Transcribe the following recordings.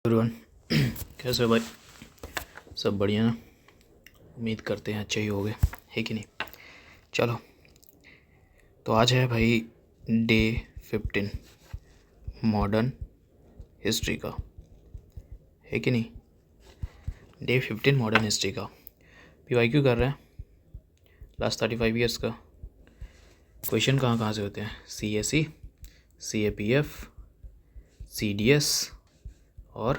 Everyone कैसे हो भाई? सब बढ़िया ना? उम्मीद करते हैं अच्छे ही होंगे, है कि नहीं? चलो, तो आज है भाई डे 15 मॉडर्न हिस्ट्री का, है कि नहीं? डे 15 मॉडर्न हिस्ट्री का PYQ कर रहे हैं लास्ट 35 ईयर्स का। क्वेश्चन कहाँ से होते हैं? CSE, CAPF, CDS और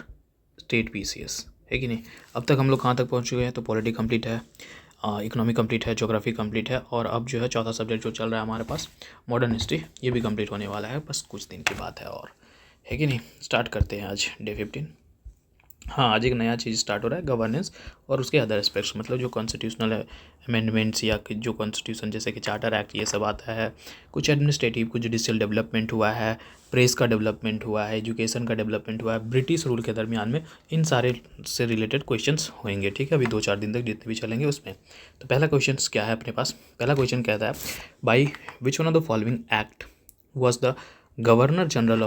स्टेट PCS, है कि नहीं? अब तक हम लोग कहाँ तक पहुँच चुके हैं? तो पॉलिटी कंप्लीट है, इकोनॉमी कंप्लीट है, ज्योग्राफी कंप्लीट है, और अब जो है चौथा सब्जेक्ट जो चल रहा है हमारे पास मॉडर्न हिस्ट्री, ये भी कंप्लीट होने वाला है, बस कुछ दिन की बात है और, है कि नहीं? स्टार्ट करते हैं आज डे 15। हाँ, आज एक नया चीज़ स्टार्ट हो रहा है, गवर्नेंस और उसके अदर एस्पेक्ट्स, मतलब जो कॉन्स्टिट्यूशनल अमेंडमेंट्स या जो कॉन्स्टिट्यूशन जैसे कि चार्टर एक्ट, ये सब आता है। कुछ एडमिनिस्ट्रेटिव, कुछ जुडिशियल डेवलपमेंट हुआ है, प्रेस का डेवलपमेंट हुआ है, एजुकेशन का डेवलपमेंट हुआ है, ब्रिटिश रूल के दरमियान में, इन सारे से रिलेटेड क्वेश्चंस होंगे, ठीक है? अभी 2-4 दिन तक जितने भी चलेंगे उसमें। तो पहला क्वेश्चन क्या है अपने पास? पहला क्वेश्चन कहता है, by which one of the following act was the governor general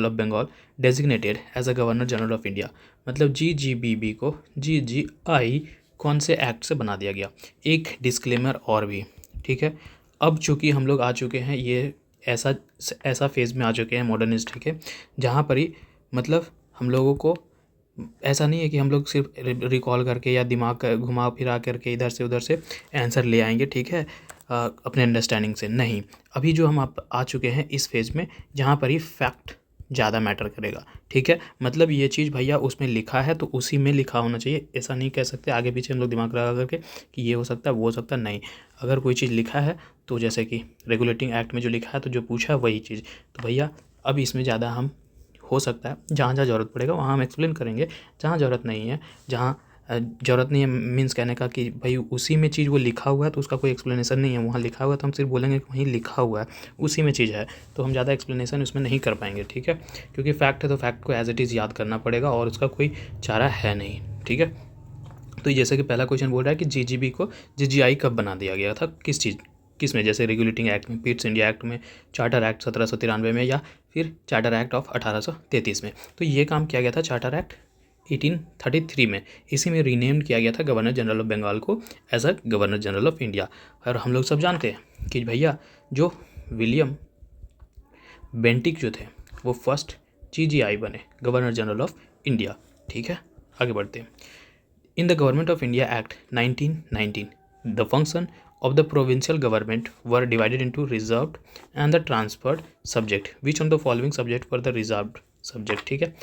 of Bengal designated as a governor general of India? मतलब GGBB को GGI कौन से एक्ट से बना दिया गया? एक डिस्क्लेमर और भी, ठीक है? अब चूँकि हम लोग आ चुके हैं, ये ऐसा फेज़ में आ चुके हैं मॉडर्न हिस्ट्री के, जहाँ पर ही मतलब हम लोगों को ऐसा नहीं है कि हम लोग सिर्फ रिकॉल करके या दिमाग का घुमा फिरा करके इधर से उधर से आंसर ले आएंगे, ठीक है? अपने अंडरस्टैंडिंग से नहीं। अभी जो हम आप आ चुके हैं इस फेज़ में, जहाँ पर ही फैक्ट ज़्यादा मैटर करेगा, ठीक है? मतलब ये चीज़ भैया उसमें लिखा है तो उसी में लिखा होना चाहिए, ऐसा नहीं कह सकते आगे पीछे हम लोग दिमाग लगा करके कि ये हो सकता है वो हो सकता है, नहीं। अगर कोई चीज़ लिखा है तो जैसे कि रेगुलेटिंग एक्ट में जो लिखा है तो जो पूछा है वही चीज़, तो भैया अब इसमें ज़्यादा हम हो सकता है जहाँ जहाँ ज़रूरत पड़ेगा वहाँ हम एक्सप्लेन करेंगे, जहाँ ज़रूरत नहीं है, जहाँ ज़रूरत नहीं है मीन्स कहने का कि भाई उसी में चीज़ वो लिखा हुआ है तो उसका कोई एक्सप्लेनेशन नहीं है, वहाँ लिखा हुआ है तो हम सिर्फ बोलेंगे कि वहीं लिखा हुआ है, उसी में चीज़ है, तो हम ज़्यादा एक्सप्लेनेशन उसमें नहीं कर पाएंगे, ठीक है? क्योंकि फैक्ट है तो फैक्ट को एज इट इज़ याद करना पड़ेगा और उसका कोई चारा है नहीं, ठीक है? तो जैसे कि पहला क्वेश्चन बोल रहा है कि GGB को GGI कब बना दिया गया था, किस में? जैसे रेगुलेटिंग एक्ट में, पिट्स इंडिया एक्ट में, चार्टर एक्ट 1793 में, या फिर चार्टर एक्ट ऑफ 1833 में। तो ये काम किया गया था चार्टर एक्ट 1833 में, इसी में रीनेम किया गया था गवर्नर जनरल ऑफ बंगाल को as a governor general of India. और हम लोग सब जानते हैं कि भैया जो विलियम बेंटिक जो थे वो फर्स्ट GGI बने, गवर्नर जनरल ऑफ इंडिया, ठीक है? आगे बढ़ते हैं। In the Government of India Act 1919, the function of the provincial government were divided into reserved and the transferred subject. Which of the following subject were the reserved subject? ठीक है,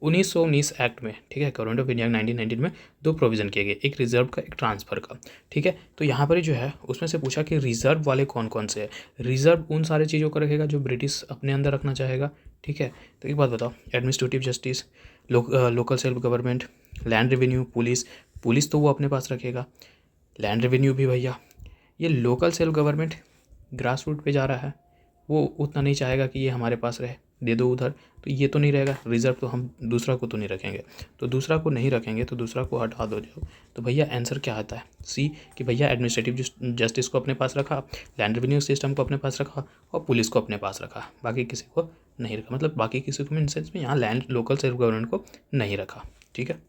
1919 act में, ठीक है, गवर्नमेंट ऑफ इंडिया 1919 में दो provision किए गए, एक रिजर्व का, एक ट्रांसफ़र का, ठीक है? तो यहाँ पर जो है उसमें से पूछा कि रिजर्व वाले कौन कौन से हैं। रिजर्व उन सारे चीज़ों को रखेगा जो ब्रिटिश अपने अंदर रखना चाहेगा, ठीक है? तो एक बात बताओ, administrative justice, local self government, land revenue, police तो वो अपने पास रखेगा, लैंड रेवेन्यू भी भैया। ये local self government grass root पे जा रहा है, वो उतना नहीं चाहेगा कि ये हमारे पास रहे, दे दो उधर, तो ये तो नहीं रहेगा। रिजर्व तो हम दूसरा को तो नहीं रखेंगे, तो दूसरा को नहीं रखेंगे तो दूसरा को हटा दो जाओ। तो भैया आंसर क्या आता है? C, कि भैया एडमिनिस्ट्रेटिव जस्टिस को अपने पास रखा, लैंड रेवेन्यू सिस्टम को अपने पास रखा और पुलिस को अपने पास रखा, बाकी किसी को नहीं रखा। मतलब बाकी किसी को इन सेंस में यहाँ लैंड लोकल सेल्फ गवर्नमेंट को नहीं रखा, ठीक है?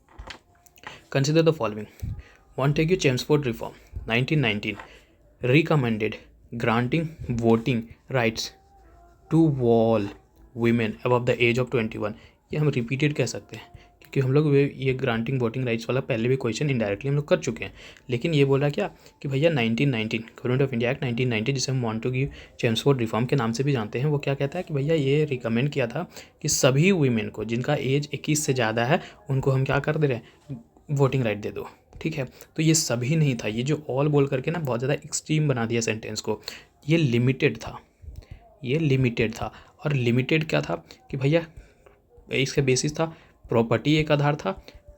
Consider the following. Montagu-Chelmsford Reform 1919 recommended granting voting rights to all women above the age of 21। ये हम रिपीटेड कह सकते हैं क्योंकि हम लोग ये ग्रांटिंग वोटिंग राइट्स वाला पहले भी क्वेश्चन इनडायरेक्टली हम लोग कर चुके हैं, लेकिन ये बोला क्या कि भैया 1919 गवर्नमेंट ऑफ इंडिया एक्ट 1919, जिसे हम मॉन्टेग्यू चेम्सफोर्ड रिफॉर्म के नाम से भी जानते हैं, वो क्या कहता है कि भैया ये रिकमेंड किया था कि सभी वीमेन को जिनका एज 21 से ज़्यादा है उनको हम क्या कर दे रहे हैं, वोटिंग राइट दे दो, ठीक है? तो ये सभी नहीं था, ये जो ऑल बोल करके ना बहुत ज़्यादा एक्सट्रीम बना दिया सेंटेंस को, ये लिमिटेड था। और लिमिटेड क्या था कि भैया इसका बेसिस था प्रॉपर्टी, एक आधार था,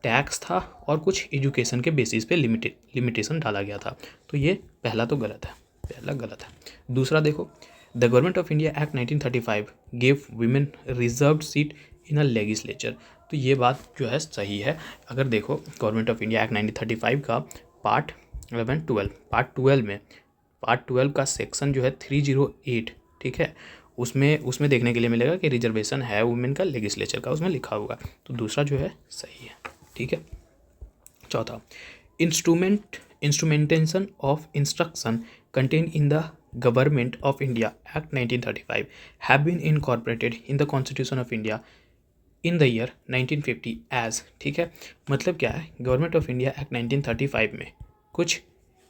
टैक्स था, और कुछ एजुकेशन के बेसिस पे लिमिटेशन डाला गया था। तो ये पहला तो गलत है, दूसरा देखो, the government of India act 1935 gave women reserved seat in a legislature. तो ये बात जो है सही है। अगर देखो गवर्नमेंट ऑफ इंडिया एक्ट 1935 का पार्ट 11-12, पार्ट 12 का सेक्शन जो है 308, ठीक है, उसमें उसमें देखने के लिए मिलेगा कि रिजर्वेशन है वुमेन का लेजिस्लेचर का, उसमें लिखा हुआ, तो दूसरा जो है सही है। ठीक है। चौथा, instrumentation of instruction contain in the government of India act 1935 have been incorporated in the constitution of India in the year 1950 as. ठीक है, मतलब क्या है, गवर्नमेंट ऑफ इंडिया एक्ट 1935 में कुछ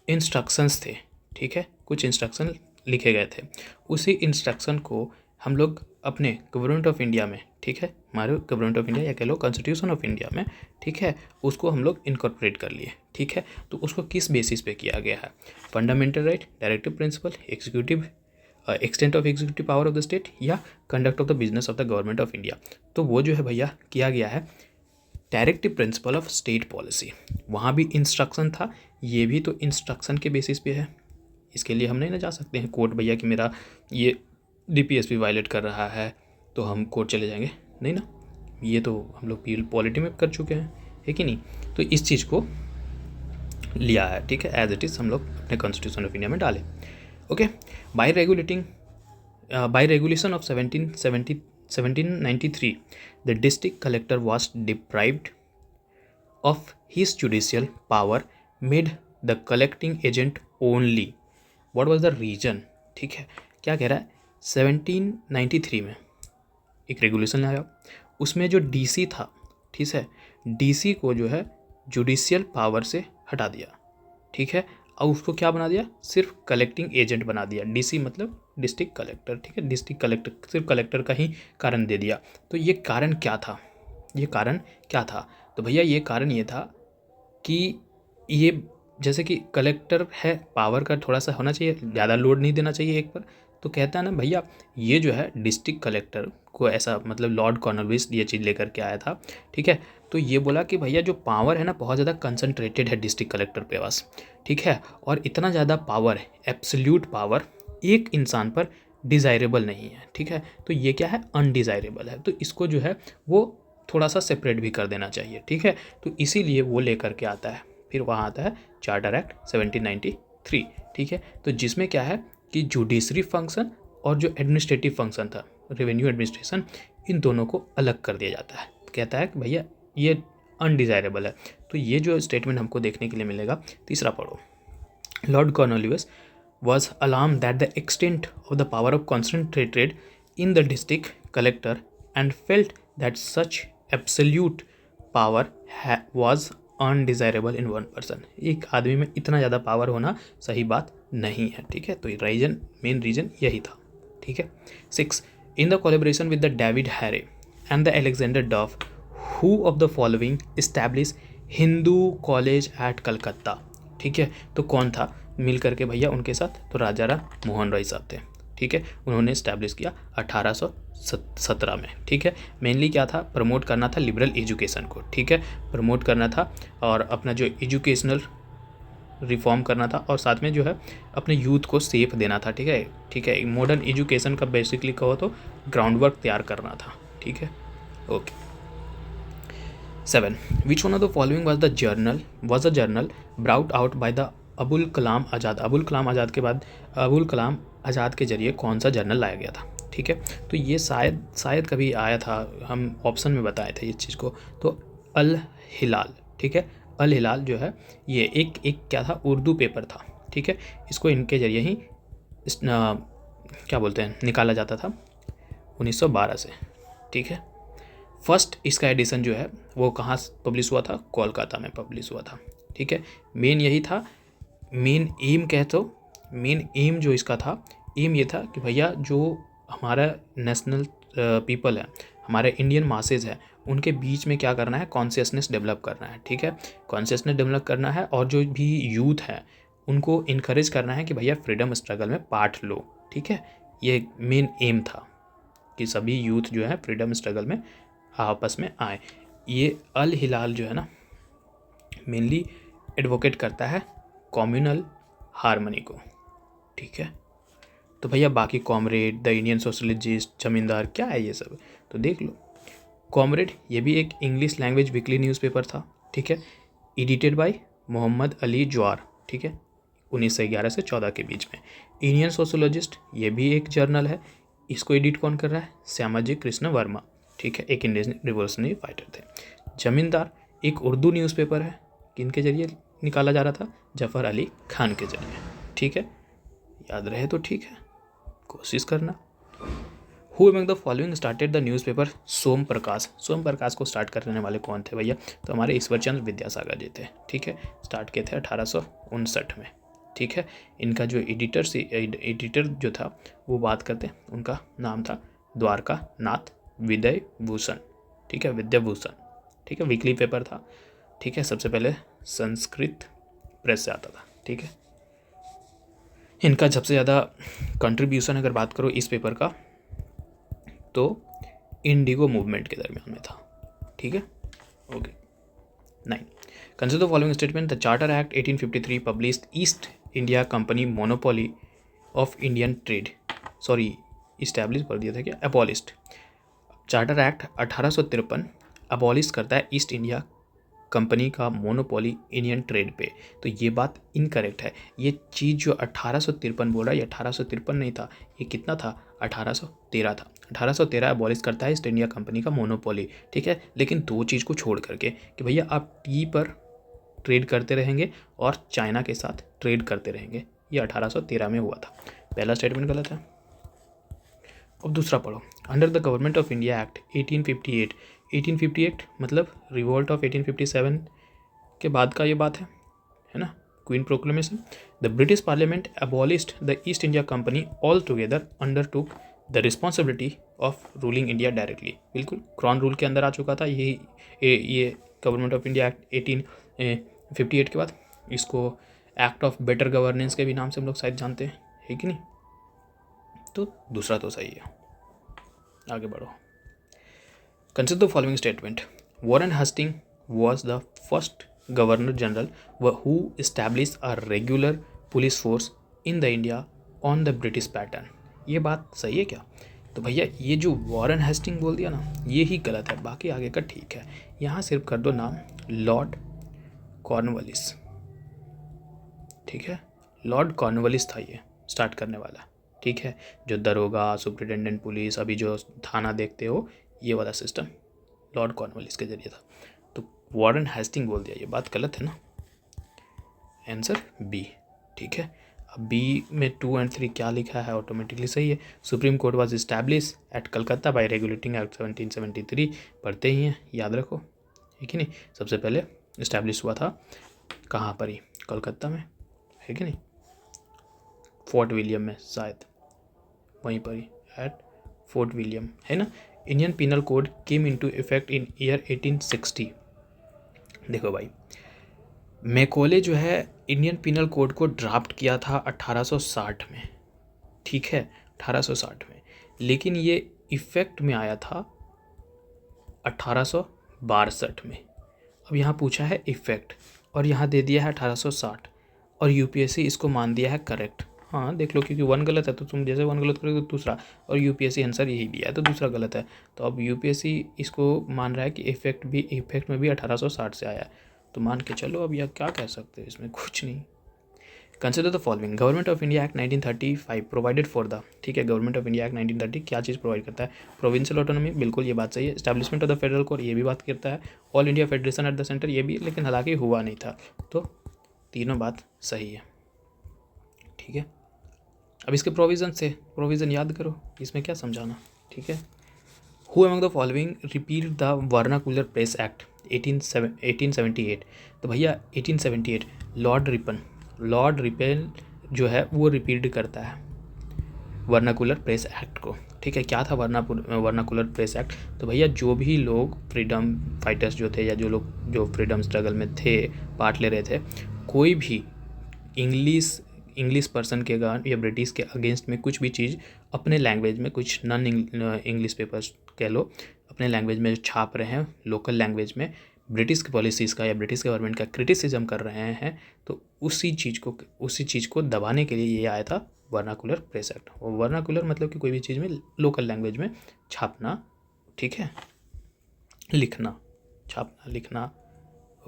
इंस्ट्रक्शंस थे। ठीक है, कुछ इंस्ट्रक्शन लिखे गए थे, उसी इंस्ट्रक्शन को हम लोग अपने गवर्नमेंट ऑफ इंडिया में, ठीक है, हमारे गवर्नमेंट ऑफ इंडिया या कह लो कॉन्स्टिट्यूशन ऑफ इंडिया में, ठीक है, उसको हम लोग इनकॉर्पोरेट कर लिए। ठीक है, तो उसको किस बेसिस पे किया गया है, fundamental right, directive principle, executive extent of executive power of the state, या conduct of the business of the government of India. तो वो जो है भैया किया गया है directive principle of state policy. वहाँ भी इंस्ट्रक्शन था, ये भी तो इंस्ट्रक्शन के बेसिस पे है। इसके लिए हम नहीं ना जा सकते हैं कोर्ट भैया कि मेरा ये डीपीएसपी वायलेट कर रहा है तो हम कोर्ट चले जाएंगे, नहीं ना, ये तो हम लोग पॉलिटी में कर चुके हैं, है कि नहीं। तो इस चीज़ को लिया है, ठीक है, एज इट इज़ हम लोग अपने कॉन्स्टिट्यूशन ऑफ इंडिया में डालें। Okay, by regulation of 1793 the district collector was deprived of his judicial power, made the collecting agent only. What was the reason. ठीक है, क्या कह रहा है, 1793 में एक रेगुलेशन आया, उसमें जो डीसी था, ठीक है, डीसी को जो है जुडिशियल पावर से हटा दिया। ठीक है, और उसको क्या बना दिया, सिर्फ कलेक्टिंग एजेंट बना दिया। डीसी मतलब डिस्ट्रिक्ट कलेक्टर। ठीक है, डिस्ट्रिक्ट कलेक्टर, सिर्फ कलेक्टर का ही कारण दे दिया। तो ये कारण क्या था, ये कारण क्या था, तो भैया ये कारण ये था कि ये जैसे कि कलेक्टर है, पावर का थोड़ा सा होना चाहिए, ज़्यादा लोड नहीं देना चाहिए एक पर। तो कहता है ना भैया, ये जो है डिस्ट्रिक्ट कलेक्टर को ऐसा, मतलब लॉर्ड कॉर्नवालिस ये चीज़ लेकर के आया था। ठीक है, तो ये बोला कि भैया जो पावर है ना बहुत ज़्यादा कंसंट्रेटेड है डिस्ट्रिक्ट कलेक्टर के पास। ठीक है, और इतना ज़्यादा पावर है, एब्सोल्यूट पावर एक इंसान पर डिज़ायरेबल नहीं है। ठीक है, तो ये क्या है, अनडिज़ायरेबल है। तो इसको जो है वो थोड़ा सा सेपरेट भी कर देना चाहिए। ठीक है, तो इसीलिए वो लेकर के आता है। फिर वहाँ आता है चार्टर एक्ट 1793। ठीक है, तो जिसमें क्या है कि जुडिशरी फंक्शन और जो एडमिनिस्ट्रेटिव फंक्शन था, रेवेन्यू एडमिनिस्ट्रेशन, इन दोनों को अलग कर दिया जाता है। कहता है कि भैया ये अनडिज़ायरेबल है। तो ये जो स्टेटमेंट हमको देखने के लिए मिलेगा। तीसरा पढ़ो, Lord Cornwallis was alarmed that the extent of the power of concentrated in the district collector and felt that such absolute power was undesirable in one person। एक आदमी में इतना ज़्यादा पावर होना सही बात नहीं है। ठीक है, तो रीजन, मेन रीजन यही था। ठीक है। 6, in the collaboration with the David Hare and the Alexander Duff, who of the following establish Hindu college at Calcutta. ठीक है, तो कौन था मिल करके भैया उनके साथ, तो राजा राम मोहन रॉय साहब थे। ठीक है, उन्होंने इस्टेब्लिश किया 1817 में। ठीक है, मेनली क्या था, प्रमोट करना था लिबरल एजुकेशन को। ठीक है, प्रमोट करना था और अपना जो एजुकेशनल रिफॉर्म करना था, और साथ में जो है अपने यूथ को सेफ देना था। ठीक है, ठीक है, मॉडर्न एजुकेशन का बेसिकली कहो तो ग्राउंड वर्क तैयार करना था। ठीक है, okay. 7, which one of the following was a journal brought out by the Abul Kalam Azad. Abul Kalam Azad के बाद अबुल कलाम आज़ाद के जरिए कौन सा जर्नल लाया गया था। ठीक है, तो ये शायद कभी आया था, हम ऑप्शन में बताए थे इस चीज़ को, तो अल हिलाल। ठीक है, अल हिलाल जो है ये एक क्या था, उर्दू पेपर था। ठीक है, इसको इनके जरिए ही क्या बोलते हैं, निकाला जाता था 1912 से। ठीक है, फर्स्ट इसका एडिशन जो है वो कहाँ पब्लिश हुआ था, कोलकाता में पब्लिश हुआ था। ठीक है, मेन यही था, मेन एम कह तो, मेन एम जो इसका था, एम ये था कि भैया जो हमारा नेशनल पीपल है, हमारे इंडियन मासेज है, उनके बीच में क्या करना है, कॉन्शियसनेस डेवलप करना है। ठीक है, कॉन्शियसनेस डेवलप करना है, और जो भी यूथ है उनको इनकरेज करना है कि भैया फ्रीडम स्ट्रगल में पार्ट लो। ठीक है, ये मेन एम था कि सभी यूथ जो है फ्रीडम स्ट्रगल में आपस में आए। ये अल हिलाल जो है ना मेनली एडवोकेट करता है कम्युनल हार्मनी को। ठीक है, तो भैया बाकी कॉमरेड, द इंडियन सोशलिस्ट, जमींदार, क्या है ये सब, तो देख लो। कॉमरेड ये भी एक इंग्लिश लैंग्वेज वीकली न्यूज़पेपर था। ठीक है, एडिटेड बाय मोहम्मद अली जवार। ठीक है, 1911 से 14 के बीच में। इंडियन सोशोलॉजिस्ट ये भी एक जर्नल है, इसको एडिट कौन कर रहा है? श्यामाजी कृष्ण वर्मा, ठीक है, एक इंडियन रिवोल्यूशनरी फाइटर थे। जमींदार एक उर्दू न्यूज़पेपर है, किनके जरिए निकाला जा रहा था? जफ़र अली खान के जरिए, ठीक है, याद रहे तो ठीक है, कोशिश करना। Who among the following started the newspaper? Som Prakash. Som Prakash को स्टार्ट करने वाले कौन थे भैया? तो हमारे ईश्वरचंद्र विद्यासागर जी थे, ठीक है, स्टार्ट किए थे 1859 में, ठीक है। इनका जो एडिटर जो था वो बात करते हैं, उनका नाम था द्वारका नाथ विदय भूषण, ठीक है, विद्याभूषण, ठीक है, वीकली पेपर था, ठीक है, सबसे पहले संस्कृत प्रेस से आता था, ठीक है। इनका सबसे ज़्यादा कंट्रीब्यूशन अगर बात करो इस पेपर का तो इंडिगो मूवमेंट के दरमियान में था, ठीक है, okay. 9. Consider the following statement. The charter act 1853 published east India company monopoly of Indian trade, sorry establish कर दिया था क्या? अबॉलिस्ट। चार्टर एक्ट 1853 अबॉलिश करता है ईस्ट इंडिया कंपनी का मोनोपोली इंडियन ट्रेड पे, तो ये बात इनकरेक्ट है। ये चीज़ जो 1853 बोल रहा है, ये 1853 नहीं था, ये कितना था? 1813 था। 1813 अबॉलिश करता है ईस्ट इंडिया कंपनी का मोनोपोली, ठीक है, लेकिन दो चीज़ को छोड़ करके कि भैया आप टी पर ट्रेड करते रहेंगे और चाइना के साथ ट्रेड करते रहेंगे, ये 1813 में हुआ था। पहला स्टेटमेंट गलत है। अब दूसरा पढ़ो। Under the government of India act 1858, 1858 मतलब रिवोल्ट ऑफ 1857 के बाद का ये बात है ना, queen proclamation. The British parliament abolished the East India company all together under took the responsibility of ruling India directly, बिल्कुल क्रॉन रूल के अंदर आ चुका था ये गवर्नमेंट ऑफ इंडिया एक्ट 1858 के बाद। इसको एक्ट ऑफ बेटर गवर्नेंस के भी नाम से हम लोग शायद जानते हैं, है कि नहीं? तो दूसरा तो सही है, आगे बढ़ो। Consider the following statement. Warren Hasting was the first governor general who establish a regular police force in the India on the British pattern. ये बात सही है क्या? तो भैया ये जो वॉरेन हेस्टिंग बोल दिया ना, ये ही गलत है, बाकी आगे का ठीक है। यहाँ सिर्फ कर दो नाम लॉर्ड कॉर्नवालिस, ठीक है, लॉर्ड कॉर्नवालिस था ये स्टार्ट करने वाला, ठीक है, जो दरोगा सुप्रिटेंडेंट पुलिस अभी जो थाना देखते हो ये वाला सिस्टम लॉर्ड कॉर्नवालिस के जरिए था। तो वॉरेन हेस्टिंग बोल दिया, ये बात गलत है ना, आंसर बी, ठीक है। अब बी में 2 और 3 क्या लिखा है ऑटोमेटिकली सही है। Supreme court was establish at Calcutta by regulating act 1773, पढ़ते ही हैं, याद रखो, है कि नहीं। सबसे पहले इस्टेब्लिश हुआ था कहाँ पर ही? कलकत्ता में, है कि नहीं, फोर्ट विलियम में शायद, वहीं पर ही एट फोर्ट विलियम, है ना। Indian penal code came into effect in year 1860। देखो भाई, मैकॉले जो है इंडियन पिनल कोड को ड्राफ्ट किया था 1860 में, ठीक है, 1860 में, लेकिन ये इफेक्ट में आया था 1862 में। अब यहाँ पूछा है इफेक्ट और यहाँ दे दिया है 1860 और यूपीएससी इसको मान दिया है करेक्ट। हाँ देख लो, क्योंकि 1 गलत है तो तुम जैसे 1 गलत करोगे तो दूसरा, और यूपीएससी आंसर यही दिया है तो दूसरा गलत है। तो अब यूपीएससी इसको मान रहा है कि इफेक्ट में भी 1860 से आया है, तो मान के चलो। अब यह क्या कह सकते हैं, इसमें कुछ नहीं। Consider the following. Government of India act 1935 provided for the, ठीक है, गवर्नमेंट ऑफ इंडिया एक्ट 1930 क्या चीज़ प्रोवाइड करता है? प्रोविंशियल ऑटोनॉमी, बिल्कुल ये बात सही है। Establishment of the federal court, ये भी बात करता है। All India federation eight the centre, ये भी, लेकिन हालांकि हुआ नहीं था, तो तीनों बात सही है, ठीक है। अब इसके प्रोविज़न याद करो, इसमें क्या समझाना, ठीक है। Who among the following repeal the vernacular press act 1878। तो भैया 1878 लॉर्ड रिपेल जो है वो रिपील्ड करता है वर्नाकुलर प्रेस एक्ट को, ठीक है। क्या था वर्नाकुलर प्रेस एक्ट? तो भैया जो भी लोग फ्रीडम फाइटर्स जो थे या जो लोग जो फ्रीडम स्ट्रगल में थे, पार्ट ले रहे थे, कोई भी इंग्लिश पर्सन के अगेंस्ट या ब्रिटिश के अगेंस्ट में कुछ भी चीज़ अपने लैंग्वेज में, कुछ नॉन इंग्लिश पेपर्स कह लो, अपने लैंग्वेज में छाप रहे हैं, लोकल लैंग्वेज में ब्रिटिश की पॉलिसीज़ का या ब्रिटिश गवर्नमेंट का क्रिटिसिज्म कर रहे हैं, तो उसी चीज़ को दबाने के लिए ये आया था वर्नाकुलर प्रेस एक्ट। और वर्नाकुलर मतलब कि कोई भी चीज़ में लोकल लैंग्वेज में छापना, ठीक है, लिखना, छापना, लिखना,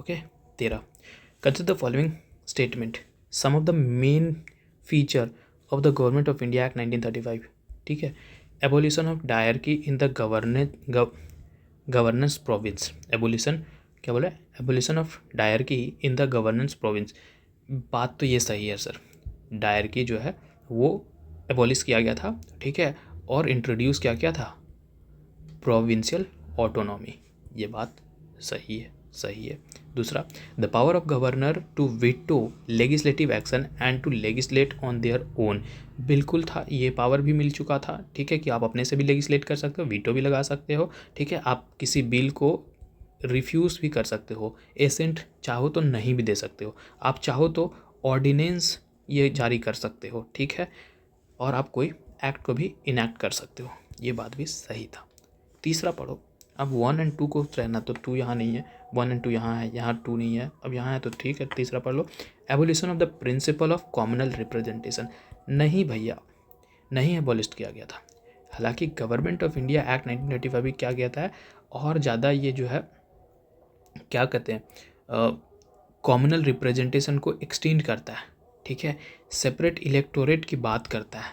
okay. 13. Consider the following statement. Some of the main feature of the government of India act 1935, ठीक है। Abolition of diarchy in the governance province. Abolition क्या बोला? Abolition of diarchy in the governance province. बात तो ये सही है sir, dyarchy जो है वो एबोलिश किया गया था, ठीक है, और इंट्रोड्यूस क्या था? Provincial autonomy. ये बात सही है, सही है। दूसरा, the power of governor to veto legislative action and to legislate on their own. बिल्कुल था, ये पावर भी मिल चुका था, ठीक है, कि आप अपने से भी लेजिस्लेट कर सकते हो, वीटो भी लगा सकते हो, ठीक है, आप किसी बिल को रिफ्यूज़ भी कर सकते हो, एसेंट चाहो तो नहीं भी दे सकते हो, आप चाहो तो ऑर्डिनेंस ये जारी कर सकते हो, ठीक है, और आप कोई एक्ट को भी इनैक्ट कर सकते हो। ये बात भी सही था। तीसरा पढ़ो, अब 1 और 2 को रहना, तो 2 यहाँ नहीं है, 1 और 2 यहाँ है, यहाँ 2 नहीं है, अब यहाँ है तो ठीक है। तीसरा पढ़ लो, abolition of the principle of communal representation. नहीं भैया, नहीं एबोलिश किया गया था। हालांकि गवर्नमेंट ऑफ इंडिया एक्ट 1985 भी क्या गया था, और ज़्यादा ये जो है क्या कहते हैं, कॉमनल रिप्रेजेंटेशन को एक्सटेंड करता है, ठीक है, सेपरेट इलेक्टोरेट की बात करता है,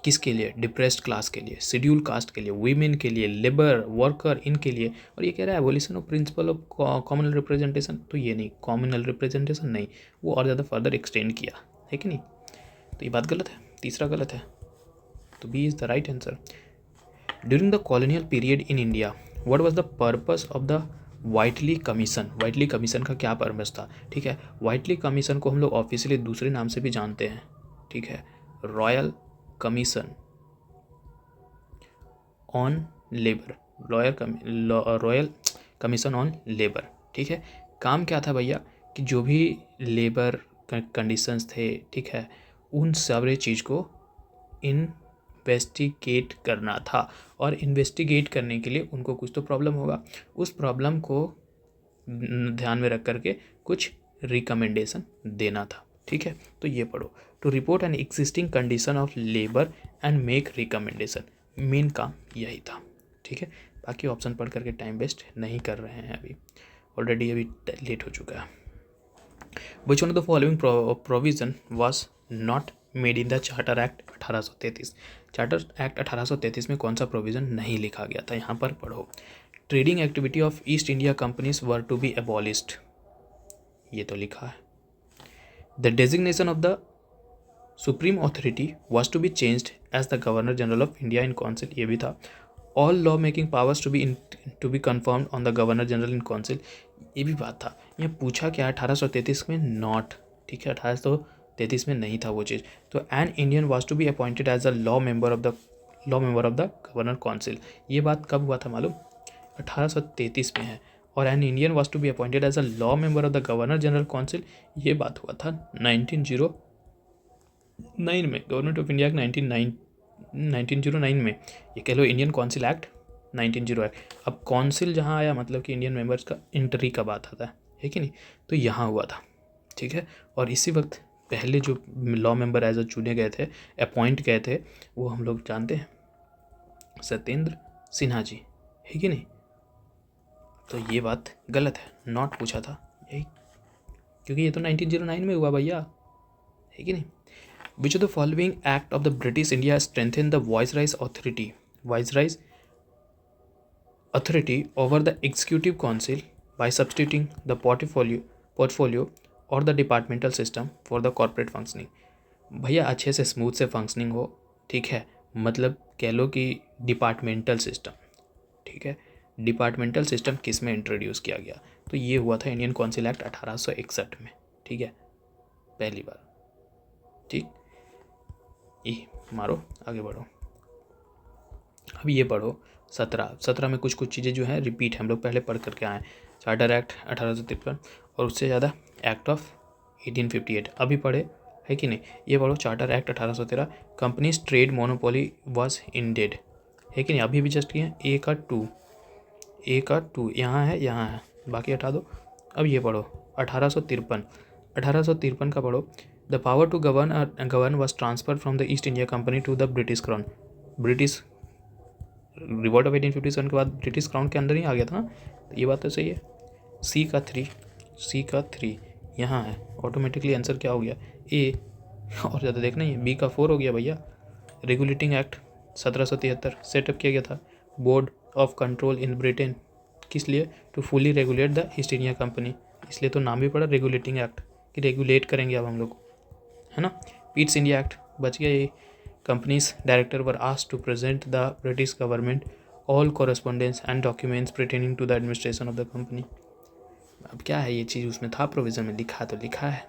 किसके लिए? डिप्रेस्ड क्लास के लिए, शेड्यूल कास्ट के लिए, वीमेन के लिए, लेबर वर्कर, इनके लिए। और ये कह रहा है abolition of principal of communal representation, तो ये नहीं, कॉमनल रिप्रेजेंटेशन नहीं, वो और ज़्यादा फर्दर एक्सटेंड किया है कि नहीं? तो ये बात गलत है, तीसरा गलत है, तो B is the right answer. During the colonial period in India what was the purpose of the Whitley commission. Whitley commission का क्या पर्पस था? ठीक है, व्हाइटली कमीशन को हम लोग ऑफिशियली दूसरे नाम से भी जानते हैं, ठीक है, royal commission on labour, royal commission on labour, ठीक है। काम क्या था भैया कि जो भी लेबर कंडीशंस थे, ठीक है, उन सारे चीज़ को इन्वेस्टिगेट करना था, और इन्वेस्टिगेट करने के लिए उनको कुछ तो प्रॉब्लम होगा, उस प्रॉब्लम को ध्यान में रख करके कुछ रिकमेंडेशन देना था, ठीक है। तो ये पढ़ो, to report an existing condition of labour and make recommendation, मेन काम यही था, ठीक है। बाकी ऑप्शन पढ़ करके टाइम वेस्ट नहीं कर रहे हैं, अभी ऑलरेडी अभी लेट हो चुका है। विच one of the following provision was not made in the charter act 1833। Charter act 1833 में कौन सा प्रोविज़न नहीं लिखा गया था? यहाँ पर पढ़ो, trading activity of East India companies were to be abolished, ये तो लिखा है। The designation of the supreme authority was to be changed as the governor general of India in council, ये भी था। All law making powers to be confirmed on the governor general in council, ये भी बात था। ये पूछा क्या 1833 में? नॉट, ठीक है, 1833 में नहीं था वो चीज़। तो an Indian was to be appointed as a law member of the governor council, ये बात कब हुआ था मालूम? 1833 में है। और an Indian was to be appointed as a law member of the governor general council, ये बात हुआ था 1909 में, गवर्नमेंट ऑफ इंडिया 1909 में, ये कह लो इंडियन काउंसिल एक्ट 1908। अब काउंसिल जहाँ आया मतलब कि इंडियन मेंबर्स का एंट्री का बात आता है कि नहीं? तो यहाँ हुआ था, ठीक है। और इसी वक्त पहले जो लॉ मेंबर एज अ चुने गए थे, अपॉइंट गए थे, वो हम लोग जानते हैं, सत्येंद्र सिन्हा जी, है कि नहीं? तो ये बात गलत है, नॉट पूछा था यही, क्योंकि ये तो 1909 में हुआ भैया, है कि नहीं? Which of the following act of the British India strengthened the Viceroy's authority over the Executive Council by substituting the portfolio or the departmental system for the corporate functioning? भैया अच्छे से स्मूथ से फंक्शनिंग हो, ठीक है, मतलब कह लो कि डिपार्टमेंटल सिस्टम, ठीक है। डिपार्टमेंटल सिस्टम किस में इंट्रोड्यूस किया गया? तो ये हुआ था इंडियन काउंसिल एक्ट 1861 में, ठीक है, पहली बार, ठीक। मारो, आगे बढ़ो। अब ये पढ़ो 17 में कुछ चीज़ें जो हैं रिपीट है, हम लोग पहले पढ़ करके आए। चार्टर एक्ट 1853 और उससे ज़्यादा एक्ट ऑफ 1858 अभी पढ़े, है कि नहीं? ये पढ़ो, charter act 1813, companies trade monopoly was ended, है कि नहीं? अभी भी जस्ट किए, ए का टू यहाँ है, बाकी हटा दो। अब ये पढ़ो 1853 का पढ़ो, the power to govern was transfer from the East India company to the British crown. British revolt of 1857 के बाद ब्रिटिश क्राउन के अंदर ही आ गया था, तो ये बात तो सही है। सी का थ्री यहाँ है, ऑटोमेटिकली आंसर क्या हो गया? ए, और ज़्यादा देखना ही है। बी का 4 हो गया भैया, रेगुलेटिंग एक्ट 1773 सेटअप किया गया था board of control in Britain. किस लिए? To fully regulate the East India company. इसलिए तो नाम भी पड़ा रेगुलेटिंग एक्ट कि रेगुलेट करेंगे अब हम लोग, है ना। पीट्स इंडिया एक्ट बच गया ये। Company's director were asked to present the British government all correspondence and documents pertaining to the administration of the company. अब क्या है, ये चीज़ उसमें था प्रोविजन में, लिखा तो लिखा है,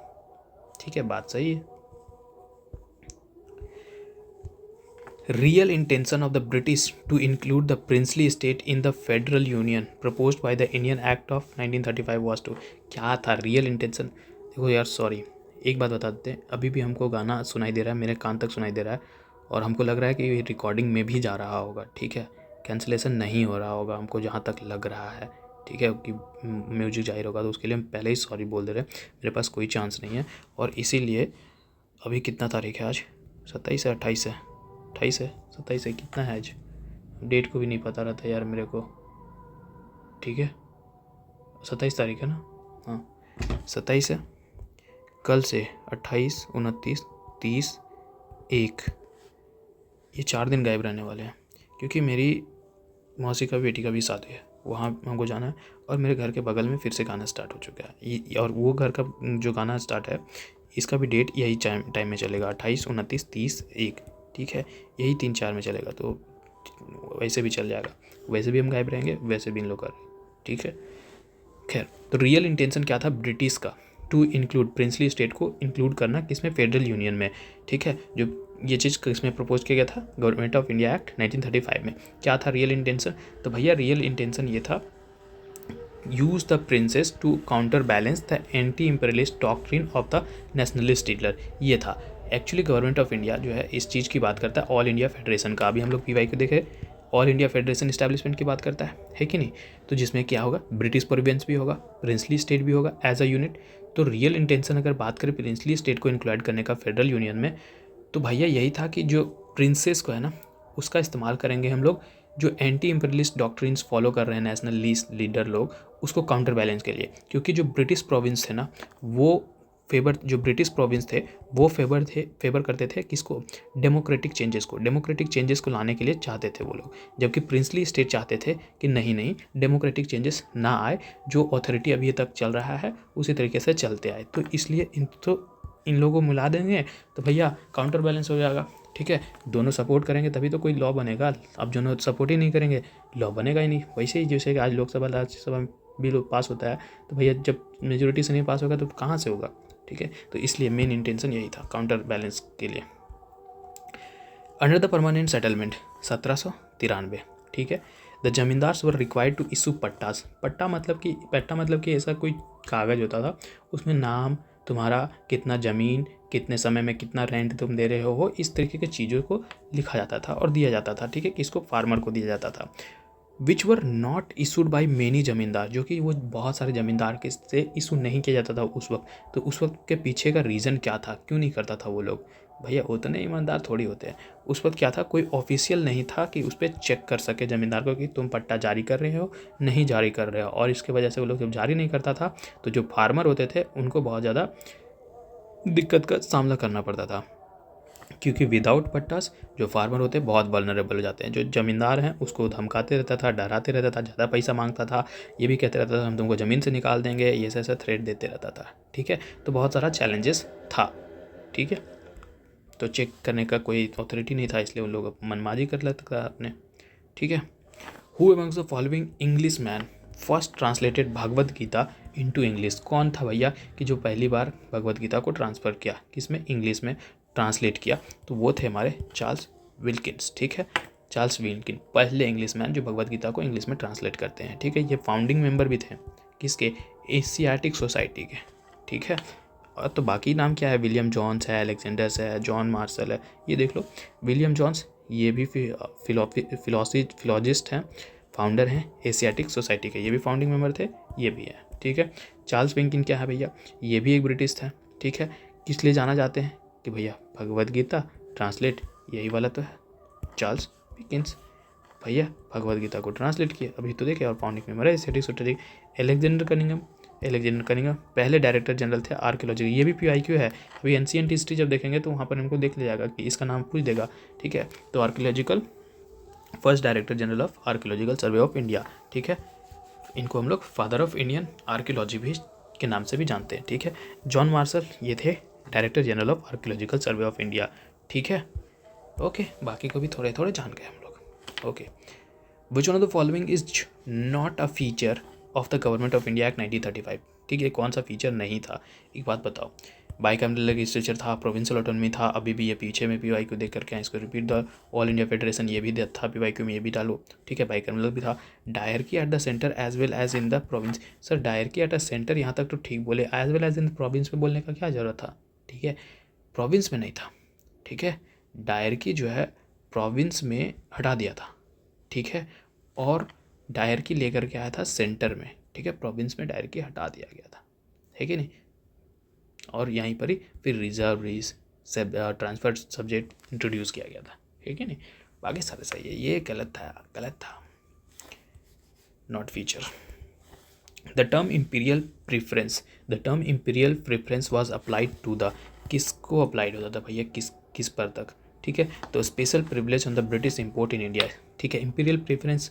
ठीक है, बात सही है। Real intention of the British to include the princely state in the federal union proposed by the Indian Act of 1935 was to, क्या था रियल इंटेंशन? देखो यार सॉरी, एक बात बता देते हैं, अभी भी हमको गाना सुनाई दे रहा है, मेरे कान तक सुनाई दे रहा है और हमको लग रहा है कि ये रिकॉर्डिंग में भी जा रहा होगा, ठीक है, कैंसिलेशन नहीं हो रहा होगा हमको जहाँ तक लग रहा है, ठीक है, कि म्यूजिक जाहिर होगा, तो उसके लिए हम पहले ही सॉरी बोल दे रहे हैं, मेरे पास कोई चांस नहीं है। और इसीलिए अभी कितना तारीख है आज? 27 है, 28 है, 28 है, 27 है, कितना है आज? डेट को भी नहीं पता रहता यार मेरे को, ठीक है, 27 तारीख है ना, हाँ 27 है। कल से 28, 29, 30, 1, ये 4 दिन गायब रहने वाले हैं क्योंकि मेरी मौसी का बेटी का भी शादी है, वहाँ हमको जाना है और मेरे घर के बगल में फिर से गाना स्टार्ट हो चुका है और वो घर का जो गाना स्टार्ट है इसका भी डेट यही टाइम में चलेगा, 28, 29, 30, 1, ठीक है, यही 3-4 में चलेगा, तो वैसे भी चल जाएगा, वैसे भी हम गायब रहेंगे, वैसे भी इन लोग कर, ठीक है। खैर, तो रियल इंटेंशन क्या था ब्रिटिश का? टू इंक्लूड प्रिंसली स्टेट को इंक्लूड करना किसमें? फेडरल यूनियन में, ठीक है। जो ये चीज़ किसमें प्रपोज किया गया था? गवर्नमेंट ऑफ इंडिया एक्ट 1935 में। क्या था रियल इंटेंशन? तो भैया रियल इंटेंशन ये था, use the princes to counter balance the anti imperialist doctrine of the nationalist leader. ये था एक्चुअली गवर्नमेंट ऑफ इंडिया जो है इस चीज़ की बात करता है, ऑल इंडिया फेडरेशन का। अभी हम लोग PY को देखे, ऑल इंडिया फेडरेशन इस्टेब्लिशमेंट की बात करता है कि नहीं? तो जिसमें क्या होगा, ब्रिटिश प्रोविंस भी होगा, प्रिंसली स्टेट भी होगा एज अ यूनिट। तो रियल इंटेंशन अगर बात करें प्रिंसली स्टेट को इंक्लूड करने का फेडरल यूनियन में, तो भैया यही था कि जो प्रिंसेस को है ना उसका इस्तेमाल करेंगे हम लोग, जो एंटी इम्पेरियलिस्ट डॉक्ट्रिन्स फॉलो कर रहे हैं नेशनलिस्ट लीडर लोग, उसको काउंटर बैलेंस के लिए। क्योंकि जो ब्रिटिश प्रोविंस थे ना वो जो ब्रिटिश प्रोविंस थे वो फेवर करते थे किसको? डेमोक्रेटिक चेंजेस को लाने के लिए चाहते थे वो लोग, जबकि प्रिंसली स्टेट चाहते थे कि नहीं डेमोक्रेटिक चेंजेस ना आए, जो अथॉरिटी अभी तक चल रहा है उसी तरीके से चलते आए। तो इसलिए इन लोगों को मिला देंगे तो भैया काउंटर बैलेंस हो जाएगा, ठीक है। दोनों सपोर्ट करेंगे तभी तो कोई लॉ बनेगा, अब दोनों सपोर्ट ही नहीं करेंगे लॉ बनेगा ही नहीं। वैसे ही जैसे कि आज लोकसभा राज्यसभा बिल पास होता है, तो भैया जब मेजोरिटी से नहीं पास होगा तो कहाँ से होगा, ठीक है। तो इसलिए मेन इंटेंशन यही था, काउंटर बैलेंस के लिए। अंडर द परमानेंट सेटलमेंट 1793, ठीक है, the zamindars were required to issue pattas. पट्टा मतलब कि ऐसा कोई कागज़ होता था, उसमें नाम, तुम्हारा कितना ज़मीन, कितने समय में कितना रेंट तुम दे रहे हो, इस तरीके की चीज़ों को लिखा जाता था और दिया जाता था, ठीक है, किसको? फार्मर को दिया जाता था। Which were not issued by many zamindar, जो कि वो बहुत सारे जमींदार के से इशू नहीं किया जाता था उस वक्त। तो उस वक्त के पीछे का रीज़न क्या था, क्यों नहीं करता था वो लोग? भैया उतने ईमानदार थोड़ी होते हैं। उस वक्त क्या था, कोई ऑफिशियल नहीं था कि उस पर चेक कर सके ज़मींदार को कि तुम पट्टा जारी कर रहे हो नहीं जारी कर रहे हो, और इसके वजह से वो लोग जब जारी नहीं करता था तो जो फार्मर होते थे उनको बहुत ज़्यादा दिक्कत का सामना करना पड़ता था, क्योंकि विदाउट पट्टास जो फार्मर होते हैं बहुत वल्नरेबल हो जाते हैं। जो ज़मींदार हैं उसको धमकाते रहता था, डराते रहता था, ज़्यादा पैसा मांगता था, ये भी कहते रहता था हम तुमको ज़मीन से निकाल देंगे, ये ऐसा थ्रेट देते रहता था, ठीक है। तो बहुत सारा चैलेंजेस था, ठीक है। तो चेक करने का कोई अथॉरिटी नहीं था, इसलिए उन लोग मनमाजी कर लेता था अपने, ठीक है। Who amongst the following Englishman first translated Bhagavad Gita into English? कौन था भैया कि जो पहली बार भगवद गीता को ट्रांसफ़र किया, किसमें? इंग्लिश में ट्रांसलेट किया? तो वो थे हमारे चार्ल्स विल्किंस, ठीक है। चार्ल्स विल्किन पहले इंग्लिश मैन जो भगवद गीता को इंग्लिश में ट्रांसलेट करते हैं, ठीक है। ये फाउंडिंग मेंबर भी थे किसके? एशियाटिक सोसाइटी के, ठीक है। और तो बाकी नाम क्या है? विलियम जॉन्स है, अलेक्जेंडर्स है, जॉन मार्शल है, ये देख लो। विलियम जॉन्स ये भी फिलोजिस्ट हैं, फाउंडर हैं एशियाटिक सोसाइटी के, ये भी फाउंडिंग मेंबर थे, ये भी है, ठीक है। चार्ल्स विल्किन क्या है भैया? ये भी एक ब्रिटिश था, ठीक है। किस लिए जाना जाते हैं कि भैया भगवद गीता ट्रांसलेट, यही वाला तो है चार्ल्स विल्किंस, भैया भगवद गीता को ट्रांसलेट किया, अभी तो देखे, और फाउंडिंग मेंबर है एशियाटिक सोसाइटी। एलेक्जेंडर कनिंघम पहले डायरेक्टर जनरल थे आर्कियोलॉजी, ये भी PIQ है। अभी एंशिएंट हिस्ट्री जब देखेंगे तो वहाँ पर हमको देख लिया जाएगा कि इसका नाम पूछ देगा, ठीक है। तो archaeological first director general of archaeological survey of India, ठीक है। इनको हम लोग फादर ऑफ इंडियन आर्कियोलॉजी भी के नाम से भी जानते हैं, ठीक है। जॉन मार्शल ये थे director general of archaeological survey of India, ठीक है। ओके, बाकी को भी थोड़े थोड़े जान गए हम लोग। Okay, which one of the following is not a feature of the government of India act 1935, ठीक है। कौन सा फीचर नहीं था, एक बात बताओ। बाईकैमरल लेजिस्लेचर था, प्रोविंशियल ऑटोनॉमी था, अभी भी ये पीछे में PYQ देख करके हैं, इसको repeat the all India federation ये भी था PYQ में, ये भी डालो, ठीक है। बाईकैमरल भी था, diarchy at the centre as well as in the province. Sir diarchy at the centre यहाँ तक तो ठीक बोले, as well as in the province में बोलने का क्या ज़रूरत था, ठीक है। प्रोविंस में नहीं था, ठीक है। डायरकी जो है प्रोविंस में हटा दिया था, ठीक है, और डायरकी लेकर के आया था सेंटर में, ठीक है। प्रोविंस में डायरकी हटा दिया गया था, है कि नहीं। और यहीं पर ही फिर रिजर्वरीज सब ट्रांसफर सब्जेक्ट इंट्रोड्यूस किया गया था, है कि नहीं। बाकी सारे सही है, ये गलत था, not feature. The term imperial preference was applied to the, किसको अप्लाइड होता था भैया, किस पर तक, ठीक है। तो special privilege on the British import in India, ठीक है। इम्पीरियल प्रेफरेंस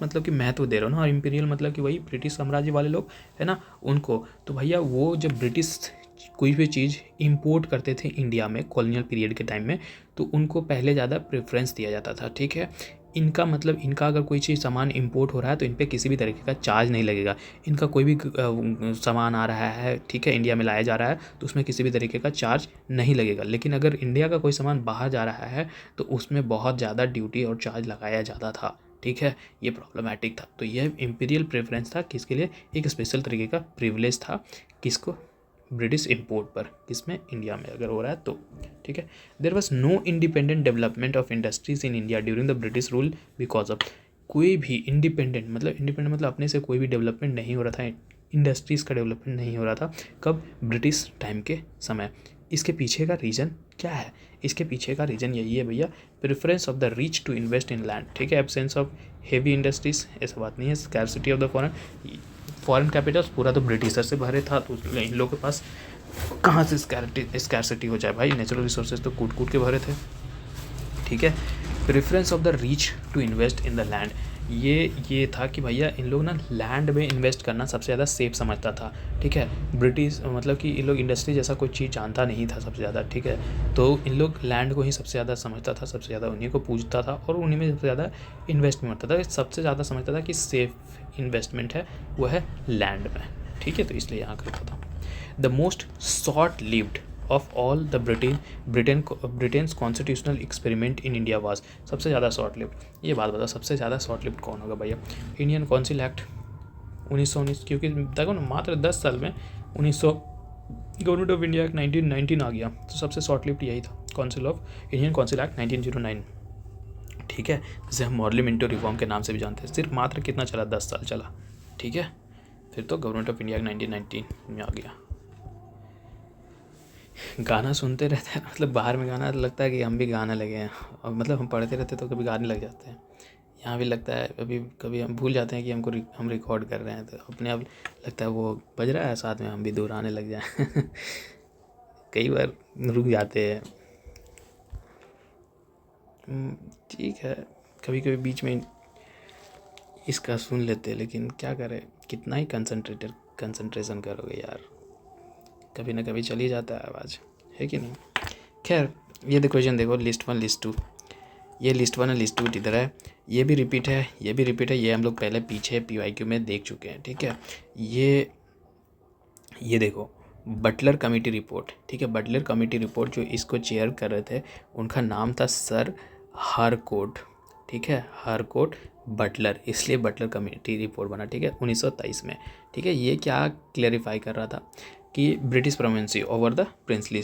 मतलब कि महत्व दे रहा हूँ ना, और इम्पीरियल मतलब कि वही ब्रिटिश साम्राज्य वाले लोग है ना, उनको। तो भैया वो जब ब्रिटिश कोई भी चीज़ इंपोर्ट करते थे इंडिया में कॉलोनियल पीरियड के टाइम में, तो उनको पहले ज़्यादा प्रेफरेंस दिया जाता था, ठीक है। इनका मतलब इनका अगर कोई चीज़ सामान इंपोर्ट हो रहा है तो इन पर किसी भी तरीके का चार्ज नहीं लगेगा। इनका कोई भी सामान आ रहा है, ठीक है, इंडिया में लाया जा रहा है, तो उसमें किसी भी तरीके का चार्ज नहीं लगेगा। लेकिन अगर इंडिया का कोई सामान बाहर जा रहा है तो उसमें बहुत ज़्यादा ड्यूटी और चार्ज लगाया जाता था, ठीक है। ये प्रॉब्लमेटिक था। तो यह इम्पीरियल प्रेफरेंस था, किसके लिए, एक स्पेशल तरीके का प्रिविलेज था, किसको, ब्रिटिश इम्पोर्ट पर, किसमें, इंडिया में अगर हो रहा है तो, ठीक है। There was no independent development of industries in India during the British rule because of, कोई भी इंडिपेंडेंट मतलब अपने से कोई भी डेवलपमेंट नहीं हो रहा था, इंडस्ट्रीज़ का डेवलपमेंट नहीं हो रहा था, कब, ब्रिटिश टाइम के समय। इसके पीछे का रीज़न क्या है, इसके पीछे का रीज़न यही है भैया, preference of the rich to invest in land, ठीक है। एब्सेंस ऑफ हेवी इंडस्ट्रीज, ऐसा बात नहीं है। Scarcity of the foreign Capitals, पूरा तो ब्रिटिशर से भरे था, तो इन लोगों के पास कहाँ से स्कैरसिटी हो जाए भाई, नेचुरल रिसोर्सेज तो कूट के भरे थे, ठीक है। Preference of the rich to invest in the land, ये था कि भैया इन लोग ना लैंड में इन्वेस्ट करना सबसे ज़्यादा सेफ समझता था, ठीक है। ब्रिटिश मतलब कि इन लोग इंडस्ट्री जैसा कोई चीज़ जानता नहीं था सबसे ज़्यादा, ठीक है। तो इन लोग लैंड को ही सबसे ज़्यादा समझता था, सबसे ज़्यादा उन्हीं को पूजता था, और उन्हीं में सबसे ज़्यादा इन्वेस्टमेंट करता था। सबसे ज़्यादा समझता था कि सेफ इन्वेस्टमेंट है वो है लैंड में, ठीक है। तो इसलिए यहाँ करता था। The most short lived of all the Britain's constitutional experiment in India was, सबसे ज़्यादा शॉर्ट लिव्ड, ये बात बताओ सबसे ज़्यादा शॉर्ट लिव्ड कौन होगा भैया। इंडियन काउंसिल एक्ट 1919, क्योंकि देखो ना मात्र 10 साल में 1900 गवर्नमेंट ऑफ इंडिया एक्ट 1919 आ गया, तो सबसे शॉर्ट लिव्ड यही था, इंडियन काउंसिल एक्ट 1909, ठीक है। जिसे हम मॉडल मिंटो रिफॉर्म के नाम से भी जानते हैं। सिर्फ मात्र कितना चला, 10 साल चला, ठीक है। फिर तो गवर्नमेंट ऑफ इंडिया 1919 में आ गया। गाना सुनते रहते हैं, मतलब बाहर में गाना लगता है कि हम भी गाने लगे हैं, और मतलब हम पढ़ते रहते तो कभी गाने लग जाते हैं। यहाँ भी लगता है कभी हम भूल जाते हैं कि हम रिकॉर्ड कर रहे हैं, तो अपने आप लगता है वो बज रहा है, साथ में हम भी दोहराने लग जाएं। कई बार रुक जाते हैं, ठीक है, कभी कभी बीच में इसका सुन लेते हैं, लेकिन क्या करें, कितना ही कंसंट्रेशन करोगे यार, कभी ना कभी चल ही जाता है आवाज़, है कि नहीं। खैर ये देखो क्वेश्चन देखो, लिस्ट 1 लिस्ट 2, ये लिस्ट 1 और लिस्ट 2 इधर है, ये भी रिपीट है, ये हम लोग पहले पीछे PYQ में देख चुके हैं, ठीक है। ये देखो बटलर कमेटी रिपोर्ट, ठीक है। बटलर कमेटी रिपोर्ट जो इसको चेयर कर रहे थे उनका नाम था सर हारकोर्ट, ठीक है, हारकोर्ट बटलर, इसलिए बटलर कमेटी रिपोर्ट बना, ठीक है, 1923 में, ठीक है। ये क्या क्लैरिफाई कर रहा था कि British paramountcy over the princely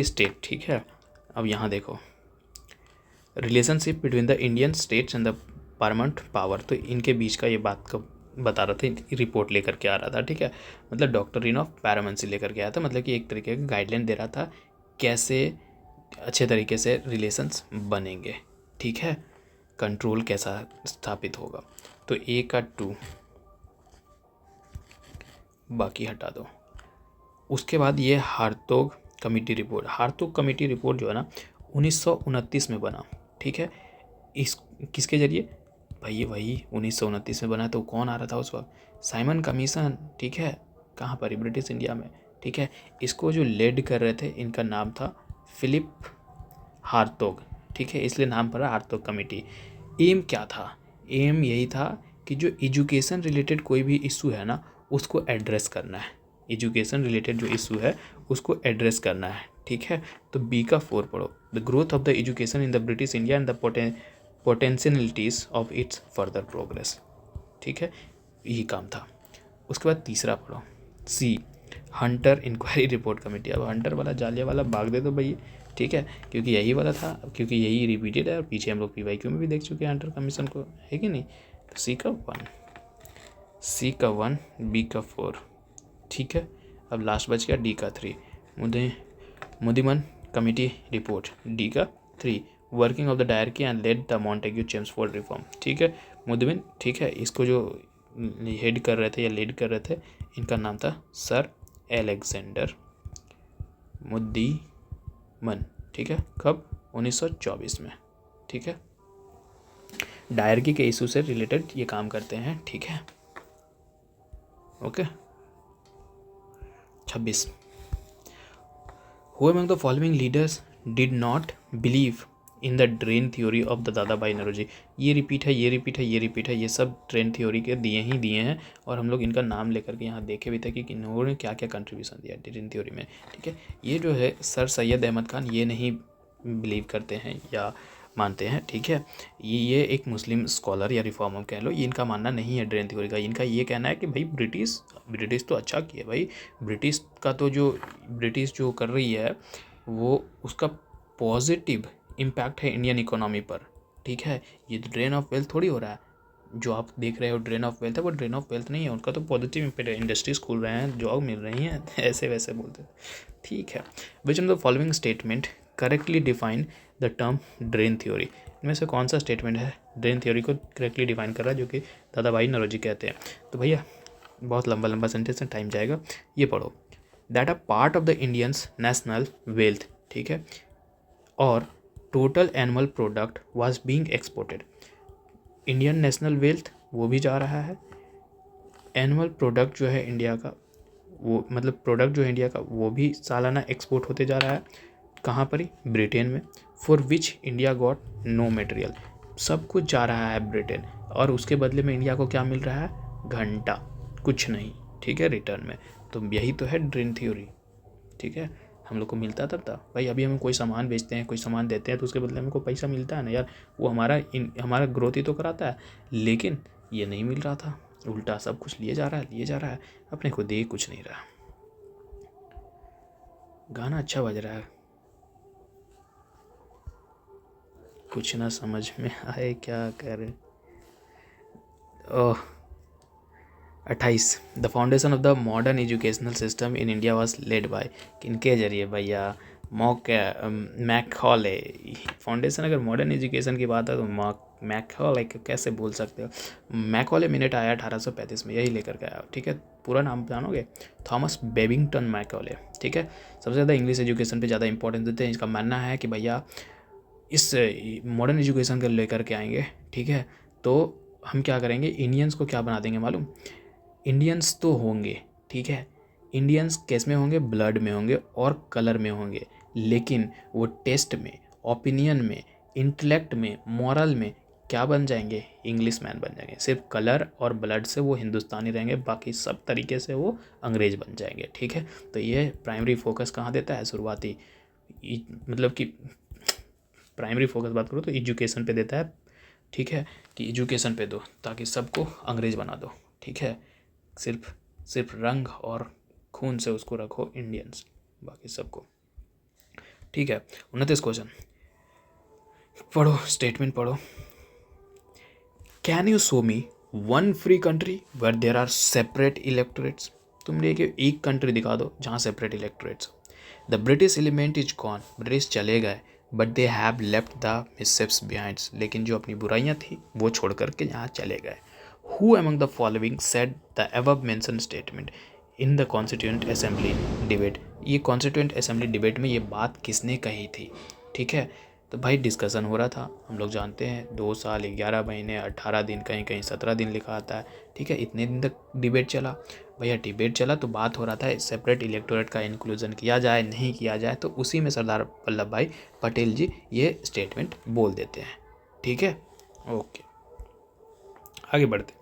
state, ठीक है। अब यहाँ देखो relationship between the Indian states and the parliament power, तो इनके बीच का ये बात का बता रहा था, रिपोर्ट लेकर के आ रहा था, ठीक है। मतलब डॉक्ट्रिन ऑफ पैरामेंसी लेकर के आया था, मतलब कि एक तरीके का गाइडलाइन दे रहा था कैसे अच्छे तरीके से रिलेशंस बनेंगे, ठीक है, कंट्रोल कैसा स्थापित होगा। तो ए का 2 बाकी हटा दो। उसके बाद ये हारतोग कमेटी रिपोर्ट जो है ना 1929 में बना, ठीक है। इस किसके जरिए भाई, ये वही 1929 में बना, तो कौन आ रहा था उस वक्त, साइमन कमीशन, ठीक है। कहाँ पर, ब्रिटिश इंडिया में, ठीक है। इसको जो लेड कर रहे थे इनका नाम था फिलिप हार्तोग, ठीक है, इसलिए नाम पड़ा हार्तोग कमेटी। एम क्या था, एम यही था कि जो एजुकेशन रिलेटेड कोई भी इशू है ना उसको एड्रेस करना है, एजुकेशन रिलेटेड जो इशू है उसको एड्रेस करना है, ठीक है। तो बी का 4 पढ़ो, the growth of the education in the British India and the potentialities of its further progress, ठीक है, यही काम था। उसके बाद तीसरा पढ़ो, सी हंटर इंक्वायरी रिपोर्ट कमेटी। अब हंटर वाला जालिया वाला भाग दे दो भैया, ठीक है, क्योंकि यही वाला था, क्योंकि यही रिपीटेड है और पीछे हम लोग PYQ में भी देख चुके हैं हंटर कमीशन को, है कि नहीं। तो सी का 1, बी का 4, ठीक है। अब लास्ट बच गया डी का 3, मुदिमन कमेटी रिपोर्ट, डी का 3, working of the diarchy and led the Montagu Chelmsford reform, ठीक है। मुदिमन, ठीक है, इसको जो हेड कर रहे थे या लीड कर रहे थे इनका नाम था सर एलेक्जेंडर मुदिमन, ठीक है। कब, 1924 में, ठीक है। डायरकी के इशू से रिलेटेड ये काम करते हैं, ठीक है, okay. 26, who among the following leaders did not believe in the drain theory of the दादा भाई नौरोजी। ये रिपीट है, ये सब ट्रेन थ्योरी के दिए हैं और हम लोग इनका नाम लेकर के यहाँ देखे भी थे कि इन्होंने क्या क्या कंट्रीब्यूशन दिया ट्रेन थ्योरी में, ठीक है। ये जो है सर सैयद अहमद खान ये नहीं बिलीव करते हैं या मानते हैं, ठीक है। ये एक मुस्लिम स्कॉलर या रिफॉर्मर कह लो, ये इनका मानना नहीं है ड्रेन थ्योरी का। इनका ये कहना है कि भाई ब्रिटिश तो अच्छा किया भाई, ब्रिटिश का तो जो ब्रिटिश जो कर रही है वो उसका पॉजिटिव इम्पैक्ट है इंडियन इकोनॉमी पर, ठीक है। ये ड्रेन ऑफ वेल्थ थोड़ी हो रहा है, जो आप देख रहे हो ड्रेन ऑफ वेल्थ है वो ड्रेन ऑफ वेल्थ नहीं है, उनका तो पॉजिटिव इम्पैक्ट है, इंडस्ट्रीज खुल रहे हैं, जॉब मिल रही हैं, ऐसे वैसे बोलते हैं, ठीक है। विच of the following statement correctly define the term drain theory. इनमें से कौन सा स्टेटमेंट है ड्रेन थ्योरी को करेक्टली डिफाइन कर रहा है, जो कि दादा भाई नौरोजी कहते हैं। तो भैया बहुत लंबा सेंटेंस है, टाइम जाएगा, ये पढ़ो, that a part of the Indians national wealth, ठीक है, और total annual product was being exported. Indian national wealth वो भी जा रहा है, एनुअल प्रोडक्ट जो है इंडिया का वो मतलब प्रोडक्ट जो है इंडिया का वो भी सालाना एक्सपोर्ट होते जा रहा है, कहाँ पर ही, ब्रिटेन में, for which India got no material. सब कुछ जा रहा है ब्रिटेन और उसके बदले में इंडिया को क्या मिल रहा है, घंटा, कुछ नहीं, ठीक है, रिटर्न में। तो यही तो है ड्रेन थ्योरी, ठीक है। हम लोग को मिलता था भाई, अभी हम कोई सामान बेचते हैं, कोई सामान देते हैं तो उसके बदले में कोई पैसा मिलता है ना यार, वो हमारा ग्रोथ ही तो कराता है, लेकिन ये नहीं मिल रहा था, उल्टा सब कुछ लिए जा रहा है, अपने को दे कुछ नहीं रहा। गाना अच्छा बज रहा है, कुछ ना समझ में आए क्या करे। 28, the foundation of the modern educational system in India was led by, किनके जरिए भैया, मैकॉले। फाउंडेशन अगर मॉडर्न एजुकेशन की बात है तो मैकॉले कैसे बोल सकते हो, मैकॉले मिनट आया 1835 में, यही लेकर के आया, ठीक है। पूरा नाम जानोगे, थॉमस बेबिंगटन मैकॉले, ठीक है। सबसे ज़्यादा इंग्लिश एजुकेशन पे ज़्यादा इंपॉर्टेंस देते हैं। इसका मानना है कि भैया इस मॉडर्न एजुकेशन को लेकर के आएंगे, ठीक है, तो हम क्या करेंगे, इंडियंस को क्या बना देंगे मालूम, इंडियंस तो होंगे, ठीक है, इंडियंस किस में होंगे, ब्लड में होंगे और कलर में होंगे, लेकिन वो टेस्ट में, ओपिनियन में, इंटेलेक्ट में, मॉरल में क्या बन जाएंगे, इंग्लिश मैन बन जाएंगे। सिर्फ कलर और ब्लड से वो हिंदुस्तानी रहेंगे, बाकी सब तरीके से वो अंग्रेज बन जाएंगे, ठीक है। तो ये प्राइमरी फोकस कहाँ देता है, शुरुआती मतलब कि प्राइमरी फोकस बात करो तो एजुकेशन पे देता है, ठीक है, कि एजुकेशन पे दो ताकि सबको अंग्रेज बना दो, ठीक है। सिर्फ रंग और खून से उसको रखो इंडियंस, बाकी सबको, ठीक है। 29 क्वेश्चन पढ़ो, स्टेटमेंट पढ़ो, can you show me one free country where there are separate electorates. तुम देखिए एक कंट्री दिखा दो जहाँ separate electorates. The British element is gone, British चले गए, but they have left the misshapes behind, लेकिन जो अपनी बुराइयाँ थी वो छोड़ करके यहाँ चले गए। Who among the following said the above mention statement in the constituent assembly debate. ये कॉन्स्टिट्यूएंट असेंबली डिबेट में ये बात किसने कही थी, ठीक है। तो भाई डिस्कशन हो रहा था, हम लोग जानते हैं 2 साल 11 महीने 18 दिन, कहीं कहीं 17 दिन लिखा आता है, ठीक है। इतने दिन तक डिबेट चला भैया, डिबेट चला तो बात हो रहा था सेपरेट इलेक्टोरेट का इंक्लूजन किया जाए नहीं किया जाए, तो उसी में सरदार वल्लभ भाई पटेल जी ये स्टेटमेंट बोल देते हैं, ठीक है। ओके, आगे बढ़ते।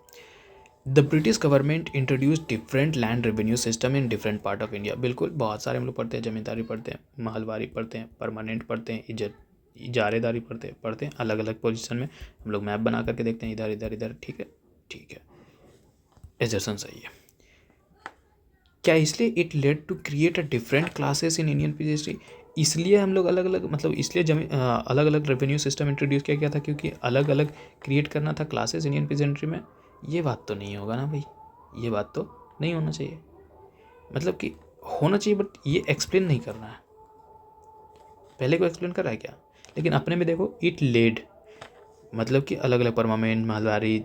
The British government introduce different land revenue system in different part of India. बिल्कुल, बहुत सारे हम लोग पढ़ते हैं, जमींदारी पढ़ते हैं, माहलवारी पढ़ते हैं, परमानेंट पढ़ते हैं, इजारेदारी पढ़ते हैं अलग अलग पोजीशन में। हम लोग मैप बना करके देखते हैं, इधर इधर इधर, ठीक है ठीक है, एजर्सन सही है। क्या इसलिए it led to create a different classes in Indian history, इसलिए हम लोग अलग अलग मतलब इसलिए अलग अलग रेवेन्यू सिस्टम इंट्रोड्यूस किया गया था क्योंकि अलग अलग क्रिएट करना था क्लासेस इंडियन पीजेंट्री में। ये बात तो नहीं होगा ना भाई, ये बात तो नहीं होना चाहिए, मतलब कि होना चाहिए बट ये एक्सप्लेन नहीं कर रहा है, पहले को एक्सप्लेन कर रहा है क्या। लेकिन अपने में देखो इट लेड मतलब कि अलग अलग परमानेंट, माहलवारी,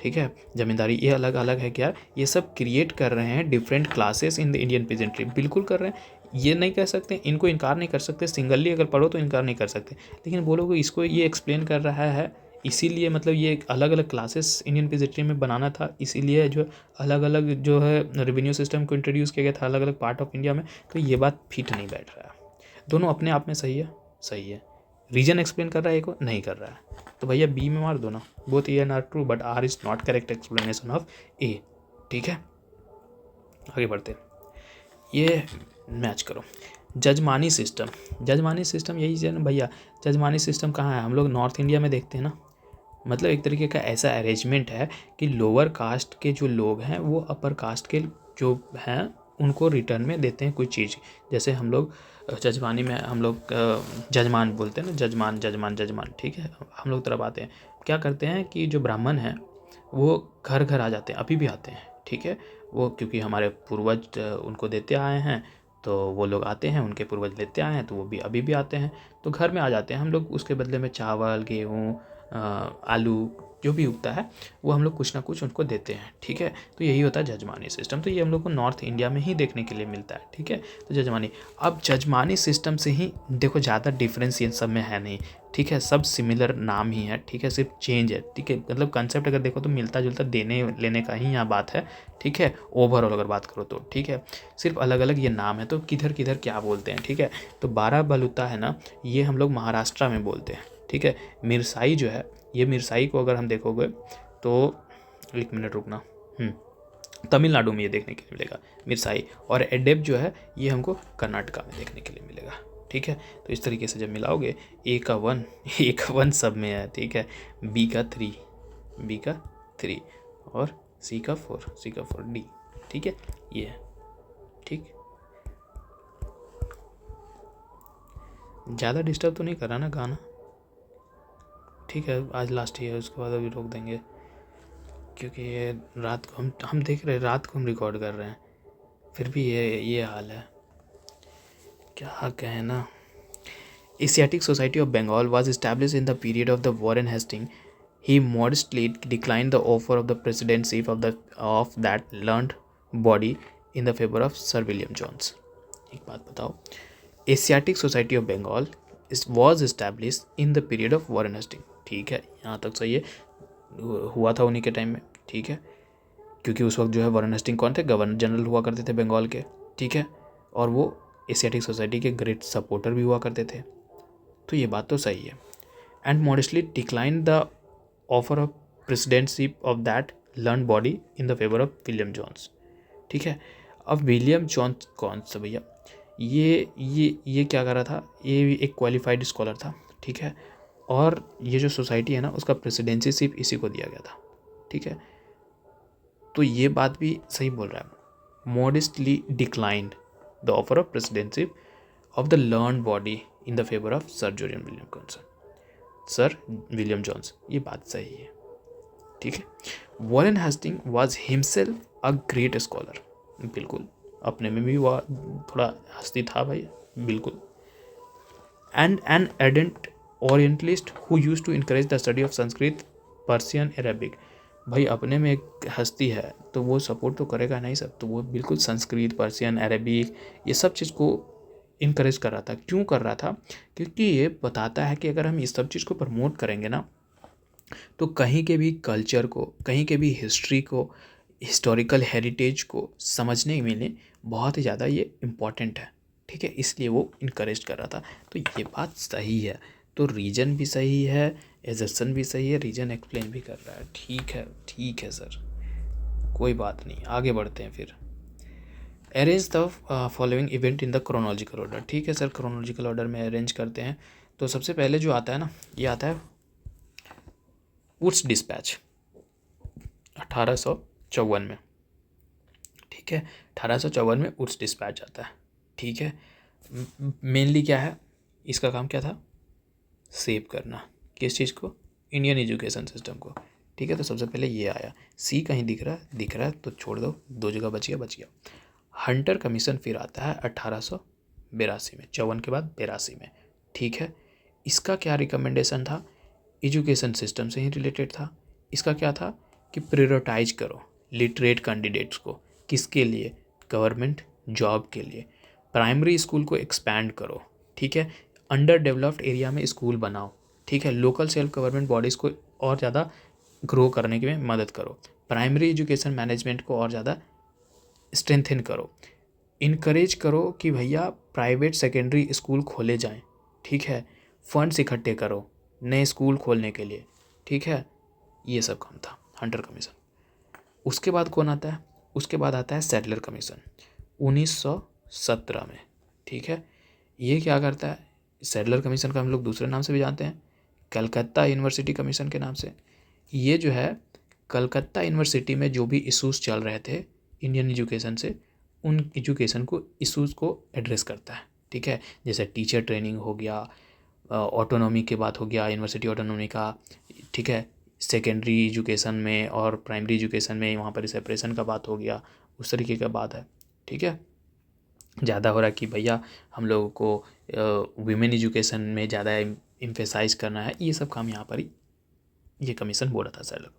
ठीक है, जमींदारी, ये अलग अलग है क्या, ये सब क्रिएट कर रहे हैं different classes in the Indian peasantry, बिल्कुल कर रहे हैं। ये नहीं कह सकते, इनको इनकार नहीं कर सकते, सिंगली अगर पढ़ो तो इनकार नहीं कर सकते, लेकिन बोलोगे इसको ये एक्सप्लेन कर रहा है, इसीलिए मतलब ये अलग अलग क्लासेस इंडियन पीजेंट्री में बनाना था, इसीलिए जो अलग अलग जो है रेवेन्यू सिस्टम को इंट्रोड्यूस किया गया था अलग अलग पार्ट ऑफ इंडिया में, तो ये बात फिट नहीं बैठ रहा है। दोनों अपने आप में सही है, सही है। रीजन एक्सप्लेन कर रहा है, को नहीं कर रहा है, तो भैया बी में मार दो ना, both A and R true but R is not correct explanation of A, ठीक है। आगे बढ़ते, ये मैच करो। जजमानी सिस्टम यही है ना भैया, जजमानी सिस्टम कहाँ है, हम लोग नॉर्थ इंडिया में देखते हैं ना, मतलब एक तरीके का ऐसा अरेंजमेंट है कि लोअर कास्ट के जो लोग हैं वो अपर कास्ट के जो हैं उनको रिटर्न में देते हैं कोई चीज़, जैसे हम लोग जजमानी में हम लोग जजमान बोलते हैं ना, जजमान, ठीक है। हम लोग तरफ आते हैं, क्या करते हैं कि जो ब्राह्मण हैं वो घर घर आ जाते हैं, अभी भी आते हैं, ठीक है। वो क्योंकि हमारे पूर्वज उनको देते आए हैं, तो वो लोग आते हैं, उनके पूर्वज लेते आए हैं, तो वो भी अभी भी आते हैं, तो घर में आ जाते हैं। हम लोग उसके बदले में चावल, गेहूँ, आलू जो भी उगता है वो हम लोग कुछ ना कुछ उनको देते हैं, ठीक है। तो यही होता है जजमानी सिस्टम, तो ये हम लोग को नॉर्थ इंडिया में ही देखने के लिए मिलता है, ठीक है। तो जजमानी, अब जजमानी सिस्टम से ही देखो ज़्यादा डिफरेंस ये सब में है नहीं, ठीक है, सब सिमिलर नाम ही है, ठीक है, सिर्फ चेंज है, ठीक है, मतलब कंसेप्ट अगर देखो तो मिलता जुलता देने लेने का ही यहाँ बात है, ठीक है। ओवरऑल अगर बात करो तो ठीक है, सिर्फ अलग अलग ये नाम है, तो किधर किधर क्या बोलते हैं, ठीक है। तो बाराबलुता है ना, ये हम लोग महाराष्ट्र में बोलते हैं, ठीक है। मिरसाई जो है, ये मिरसाई को अगर हम देखोगे तो 1 मिनट रुकना, तमिलनाडु में ये देखने के लिए मिलेगा मिरसाई, और एडेप जो है ये हमको कर्नाटका में देखने के लिए मिलेगा, ठीक है। तो इस तरीके से जब मिलाओगे ए का 1 सब में है, ठीक है, बी का 3 और सी का 4 डी, ठीक है, ये है, ठीक। ज़्यादा डिस्टर्ब तो नहीं कर रहा ना गाना, ठीक है, आज लास्ट ही है, उसके बाद अभी रोक देंगे क्योंकि ये रात को हम देख रहे हैं, रात को हम रिकॉर्ड कर रहे हैं, फिर भी ये हाल है, क्या कहें ना। Asiatic society of Bengal was established in the period of the Warren Hasting, he modestly declined the offer of the presidency of that learned body in the favor of Sir William Jones। एक बात बताओ, Asiatic society of Bengal was establish in the period of Warren Hasting, ठीक है, यहाँ तक सही है, हुआ था उन्हीं के टाइम में, ठीक है, क्योंकि उस वक्त जो है वॉरेन हेस्टिंग कौन थे, गवर्नर जनरल हुआ करते थे बंगाल के, ठीक है, और वो एशियाटिक सोसाइटी के ग्रेट सपोर्टर भी हुआ करते थे, तो ये बात तो सही है। And modestly decline the offer of presidentship of that learn body in the favour of William Jones, ठीक है। अब विलियम जॉन्स कौन सा भैया, ये क्या कर रहा था, ये भी एक क्वालिफाइड स्कॉलर था, ठीक है, और ये जो सोसाइटी है ना उसका प्रेसिडेंसीशिप इसी को दिया गया था, ठीक है। तो ये बात भी सही बोल रहा है, modestly declined the offer of presidentship of the learn body in the favour of sir William Jones, ये बात सही है, ठीक है। Warren Hasting was himself a great scholar, बिल्कुल, अपने में भी वह थोड़ा हस्ती था भाई, बिल्कुल। And an ardent orientalist who used to encourage the study of Sanskrit, Persian, Arabic, भाई अपने में एक हस्ती है तो वो सपोर्ट तो करेगा नहीं सब, तो वो बिल्कुल संस्कृत, पर्सियन, अरेबिक, ये सब चीज़ को इनकरेज कर रहा था। क्यों कर रहा था? क्योंकि ये बताता है कि अगर हम इस सब चीज़ को प्रमोट करेंगे ना, तो कहीं के भी कल्चर को, कहीं के भी हिस्ट्री को, हिस्टोरिकल हेरिटेज को समझने में लिए बहुत ही ज़्यादा ये इम्पॉर्टेंट है। ठीक है, इसलिए वो इनकरेज कर रहा था। तो ये बात सही है। तो रीजन भी सही है, एजर्सन भी सही है, रीजन एक्सप्लेन भी कर रहा है। ठीक है सर, कोई बात नहीं, आगे बढ़ते हैं फिर। Arrange the following event in the chronological order. ठीक है सर, क्रोनोलॉजिकल ऑर्डर में अरेंज करते हैं। तो सबसे पहले जो आता है ना, ये आता है वुड्स डिस्पैच 1854 में। ठीक है, 1854 में वुड्स डिस्पैच आता है। ठीक है, मेनली क्या है इसका काम, क्या था? सेव करना। किस चीज़ को? इंडियन एजुकेशन सिस्टम को। ठीक है, तो सबसे पहले ये आया। सी कहीं दिख रहा है? दिख रहा है तो छोड़ दो, 2 जगह बच गया। हंटर कमीशन फिर आता है 1882 में, 54 के बाद 82 में। ठीक है, इसका क्या रिकमेंडेशन था? एजुकेशन सिस्टम से ही रिलेटेड था। इसका क्या था कि प्रायोरिटाइज करो लिटरेट कैंडिडेट्स को। किसके लिए? गवर्नमेंट जॉब के लिए। प्राइमरी स्कूल को एक्सपैंड करो। ठीक है, अंडर डेवलप्ड एरिया में स्कूल बनाओ। ठीक है, लोकल सेल्फ गवर्नमेंट बॉडीज़ को और ज़्यादा ग्रो करने में मदद करो। प्राइमरी एजुकेशन मैनेजमेंट को और ज़्यादा स्ट्रेंथन करो। इनकरेज करो कि भैया प्राइवेट सेकेंडरी स्कूल खोले जाएं। ठीक है, फंड्स इकट्ठे करो नए स्कूल खोलने के लिए। ठीक है, ये सब काम था हंटर कमीशन। उसके बाद कौन आता है? उसके बाद आता है सैडलर कमीशन 1917 में। ठीक है, ये क्या करता है? सैडलर कमीशन का हम लोग दूसरे नाम से भी जानते हैं, कलकत्ता यूनिवर्सिटी कमीशन के नाम से। ये जो है कलकत्ता यूनिवर्सिटी में जो भी इश्यूज़ चल रहे थे इंडियन एजुकेशन से, उन एजुकेशन को इश्यूज़ को एड्रेस करता है। ठीक है, जैसे टीचर ट्रेनिंग हो गया, ऑटोनॉमी की बात हो गया, यूनिवर्सिटी ऑटोनॉमी का। ठीक है, सेकेंडरी एजुकेशन में और प्राइमरी एजुकेशन में वहाँ पर सेपरेशन का बात हो गया, उस तरीके का बात है। ठीक है, ज़्यादा हो रहा है कि भैया हम लोगों को वीमेन एजुकेशन में ज़्यादा एम्फेसाइज करना है। ये सब काम यहाँ पर ही ये कमीशन बोल रहा था सर लोग।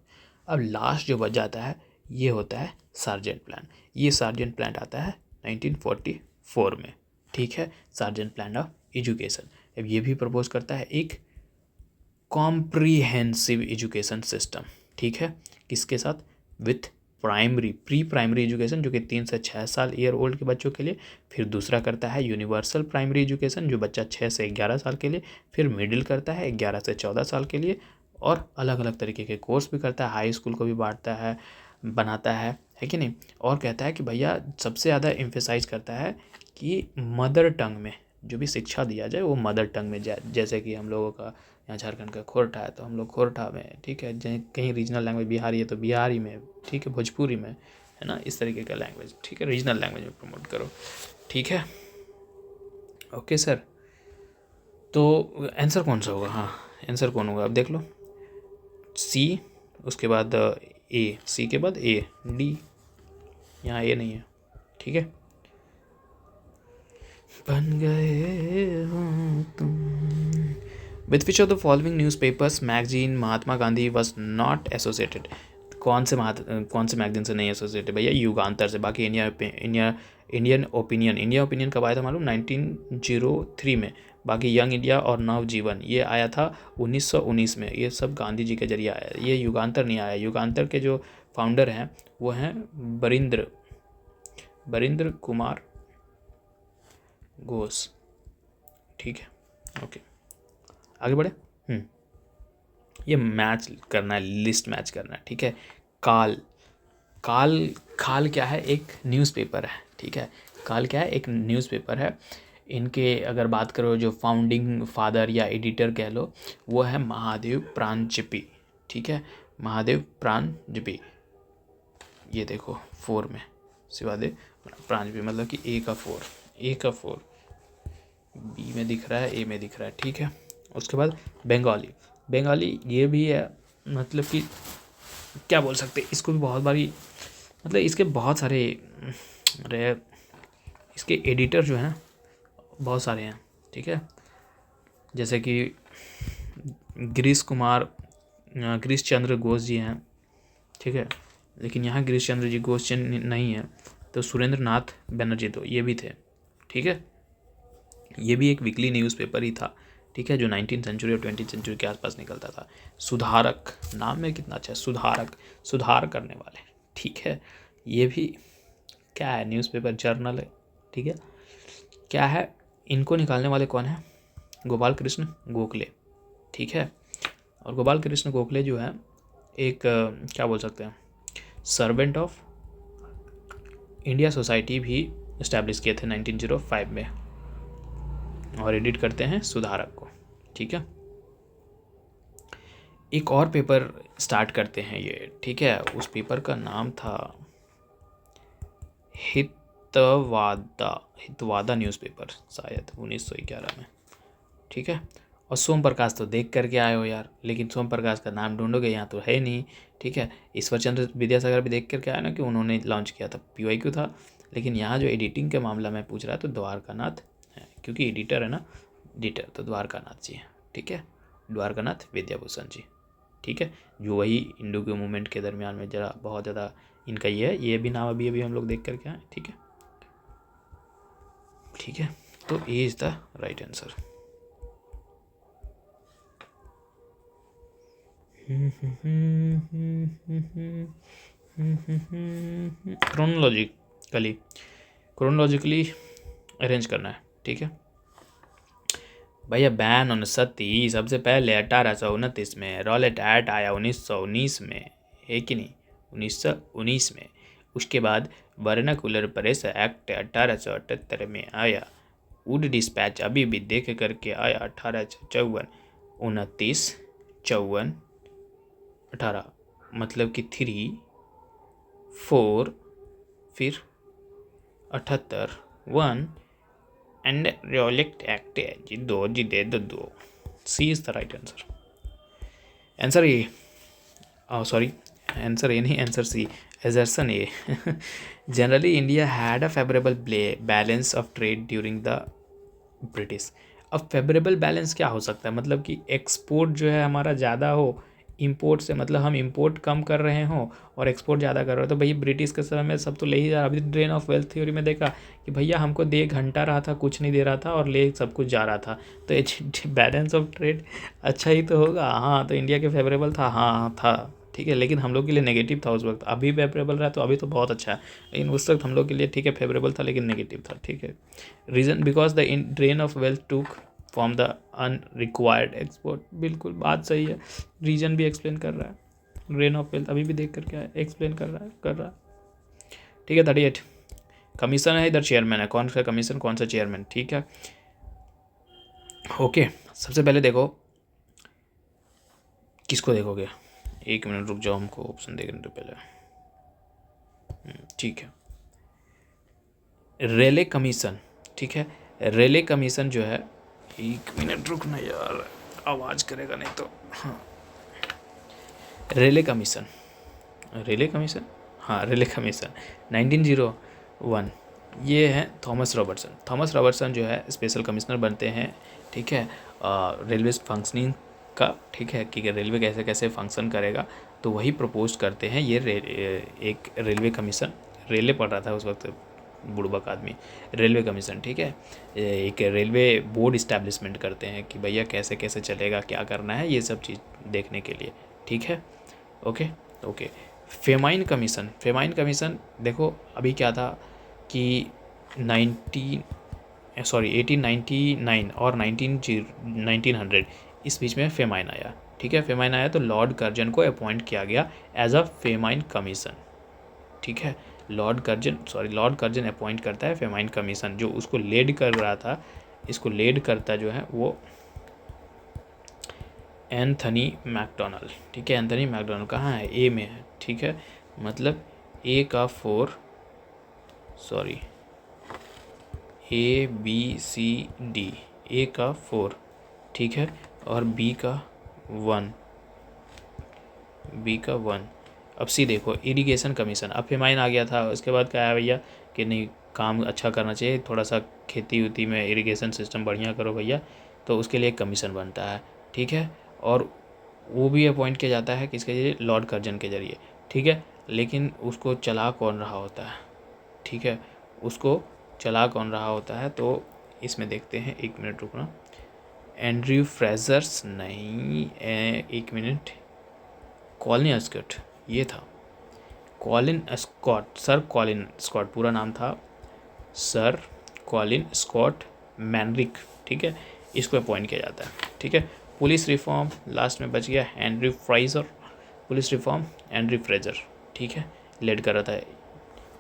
अब लास्ट जो बच जाता है ये होता है सार्जेंट प्लान। ये सार्जेंट प्लान आता है 1944 में। ठीक है, सार्जेंट प्लान ऑफ एजुकेशन। अब ये भी प्रपोज करता है एक कॉम्प्रीहेंसिव एजुकेशन सिस्टम। ठीक है, किसके साथ? With primary, pre primary education जो कि 3 से 6 साल ईयर ओल्ड के बच्चों के लिए। फिर दूसरा करता है यूनिवर्सल प्राइमरी एजुकेशन जो बच्चा 6 से 11 साल के लिए। फिर मिडिल करता है 11 से 14 साल के लिए। और अलग अलग तरीके के कोर्स भी करता है, हाई स्कूल को भी बांटता है, बनाता है कि नहीं। और कहता है कि भैया सबसे ज़्यादा एम्फेसाइज करता है कि मदर टंग में जो भी शिक्षा दिया जाए वो मदर टंग में जाए। जैसे कि हम लोगों का यहाँ झारखंड का खोरठा है तो हम लोग खोरठा में। ठीक है, कहीं रीजनल लैंग्वेज बिहारी है तो बिहारी में। ठीक है, भोजपुरी में, है ना, इस तरीके का लैंग्वेज। ठीक है, रीजनल लैंग्वेज में प्रमोट करो। ठीक है, ओके सर। तो आंसर कौन सा होगा? हाँ, आंसर कौन होगा अब देख लो। सी, उसके बाद ए, सी के बाद ए, डी। यहाँ ए नहीं है। ठीक है, बन गए हो तुम। With which of the following news papers magazine Mahatma Gandhi was not associated? कौन से मैगजीन से नहीं एसोसिएटेड? भैया युगांतर से। बाकी इंडियन ओपिनियन कब आया था मालूम? 1903 में। बाकी यंग इंडिया और नवजीवन ये आया था 1919 में। ये सब गांधी जी के जरिए आया, ये युगांतर नहीं आया। युगांतर के जो फाउंडर हैं वो हैं बरिंद्र कुमार घोष। ठीक है, ओके, आगे बढ़े। ये मैच करना है, लिस्ट मैच करना है। ठीक है, काल क्या है? एक न्यूज़पेपर है। ठीक है, काल क्या है? एक न्यूज़पेपर है। इनके अगर बात करो जो फाउंडिंग फादर या एडिटर कह लो, वो है महादेव प्राणजिपी। ठीक है, महादेव प्राणजिपी। ये देखो 4 में शिवादेव प्राणजिपी, मतलब कि ए का 4, बी में दिख रहा है, ए में दिख रहा है। ठीक है, उसके बाद बंगाली ये भी है, मतलब कि क्या बोल सकते हैं इसको भी बहुत बारी, मतलब इसके बहुत सारे इसके एडिटर जो हैं बहुत सारे हैं। ठीक है, जैसे कि गिरीश चंद्र घोष जी हैं। ठीक है, लेकिन यहाँ गिरीश चंद्र जी घोष नहीं है, तो सुरेंद्र नाथ बनर्जी तो ये भी थे। ठीक है, ये भी एक वीकली न्यूज़पेपर ही था, ठीक है, जो 19th सेंचुरी और 20th सेंचुरी के आसपास निकलता था। सुधारक, नाम में कितना अच्छा है, सुधारक, सुधार करने वाले, ठीक है। ये भी क्या है, न्यूज़पेपर जर्नल है, ठीक है। क्या है, इनको निकालने वाले कौन है, गोपाल कृष्ण गोखले, ठीक है। और गोपाल कृष्ण गोखले जो है एक क्या बोल सकते हैं, सर्वेंट ऑफ इंडिया सोसाइटी भी इस्टेब्लिश किए थे 1905 में, और एडिट करते हैं सुधारक को, ठीक है। एक और पेपर स्टार्ट करते हैं ये, ठीक है। उस पेपर का नाम था हितवादा न्यूज़पेपर, शायद 1911 में, ठीक है। और सोम प्रकाश तो देख करके आए हो यार, लेकिन सोम प्रकाश का नाम ढूंढोगे यहाँ तो है नहीं, ठीक है। ईश्वर चंद्र विद्यासागर भी देख करके आया ना कि उन्होंने लॉन्च किया था, PYQ था। लेकिन यहाँ जो एडिटिंग के मामला में पूछ रहा है तो द्वारकानाथ है, क्योंकि एडिटर है ना, एडिटर तो द्वारकानाथ जी हैं, ठीक है, द्वारकानाथ विद्याभूषण जी, ठीक है। जो वही इंडो के मूवमेंट के दरमियान में जरा बहुत ज़्यादा इनका ये भी नाम अभी अभी हम लोग देख करके आए, ठीक है, ठीक है। तो A is the right answer. Chronologically arrange करना है, ठीक है भैया। बैन 1930 सबसे पहले 1829 में, रॉलेट एक्ट आया 1919 में, है कि नहीं, 1919 में। उसके बाद वर्नाकुलर प्रेस एक्ट 1878 में आया। वुड डिस्पैच अभी भी देख करके आया 1854, 29, 54, 18, मतलब कि 3, 4, फिर 78, 1 एंड रॉलेट एक्ट है जी, दो। C is the right answer. Answer A, sorry, answer A नहीं, answer C, assertion A. Generally India had a favourable balance of trade during the British. अब फेवरेबल बैलेंस क्या हो सकता है, मतलब कि एक्सपोर्ट जो है हमारा ज़्यादा हो इंपोर्ट से, मतलब हम इंपोर्ट कम कर रहे हों और एक्सपोर्ट ज़्यादा कर रहे हो। तो भैया ब्रिटिश के समय में सब तो ले ही जा रहा। अभी ड्रेन ऑफ वेल्थ थ्योरी में देखा कि भैया हमको दे घंटा रहा था, कुछ नहीं दे रहा था, और ले सब कुछ जा रहा था। तो बैलेंस ऑफ ट्रेड अच्छा ही तो होगा। हाँ, तो इंडिया के फेवरेबल था, हाँ था, ठीक है। लेकिन हम लोग के लिए नेगेटिव था उस वक्त। अभी फेवरेबल रहा तो अभी तो बहुत अच्छा है, लेकिन उस वक्त हम लोग के लिए ठीक है फेवरेबल था, लेकिन नेगेटिव था, ठीक है। Reason because the drain of wealth टूक फ्रॉम द अनरिक्वायर्ड एक्सपोर्ट, बिल्कुल बात सही है। रीजन भी एक्सप्लेन कर रहा है, ड्रेन ऑफ वेल्थ अभी भी देख करके आया, एक्सप्लेन कर रहा है, ठीक है। 38 कमीशन है, इधर चेयरमैन है, कौन सा कमीशन कौन सा चेयरमैन, ठीक है, ओके। सबसे पहले देखो, किसको देखोगे, 1 मिनट रुक जाओ, हमको ऑप्शन देखने तो पहले, ठीक है। रेले कमीशन, ठीक है, रेले कमीशन जो है, 1 मिनट रुकना यार, आवाज़ करेगा नहीं तो, हाँ। रेले कमीशन, हाँ रेले कमीशन 1901, ये हैं थॉमस रॉबर्टसन जो है स्पेशल कमिश्नर बनते हैं, ठीक है, रेलवे फंक्शनिंग का, ठीक है, कि रेलवे कैसे कैसे फंक्शन करेगा, तो वही प्रपोज करते हैं ये एक रेलवे कमीशन। रेलवे पढ़ रहा था उस वक्त बुड़बक आदमी, रेलवे कमीशन, ठीक है। एक रेलवे बोर्ड इस्टेब्लिशमेंट करते हैं कि भैया कैसे कैसे चलेगा, क्या करना है, ये सब चीज़ देखने के लिए, ठीक है, ओके ओके। फेमाइन कमीशन देखो, अभी क्या था कि 1899 और 1900 इस बीच में फेमाइन आया, ठीक है। फेमाइन आया तो लॉर्ड कर्जन को अपॉइंट किया गया एज अ फेमाइन कमीशन, ठीक है। लॉर्ड कर्जन अपॉइंट करता है फेमाइन कमीशन, जो उसको लीड कर रहा था, इसको लीड करता जो है वो एंथनी मैकडोनल्ड, ठीक है। एंथनी मैकडोनल्ड कहाँ है, ए में है, ठीक है। मतलब ए का 4, सॉरी, ABCD, ए का 4, ठीक है, और बी का 1। अब सी देखो, इरिगेशन कमीशन, अब फेमाइन आ गया था, उसके बाद क्या है भैया कि नहीं, काम अच्छा करना चाहिए, थोड़ा सा खेती उती में इरिगेशन सिस्टम बढ़िया करो भैया, तो उसके लिए एक कमीशन बनता है, ठीक है। और वो भी अपॉइंट किया जाता है किसके जरिए, लॉर्ड कर्जन के जरिए, ठीक है। लेकिन उसको चला कौन रहा होता है, ठीक है, उसको चला कौन रहा होता है, तो इसमें देखते हैं, 1 मिनट रुकना। एंड्रयू फ्रेजर्स नहीं, 1 मिनट, कॉलिन स्कॉट ये था, Colin Scott, sir Colin Scott पूरा नाम था सर कॉलिन स्कॉट मैनरिक, ठीक है, इसको अपॉइंट किया जाता है, ठीक है। पुलिस रिफॉर्म लास्ट में बच गया Andrew Fraser, police reform Andrew Fraser, ठीक है, लेड कर रहा था,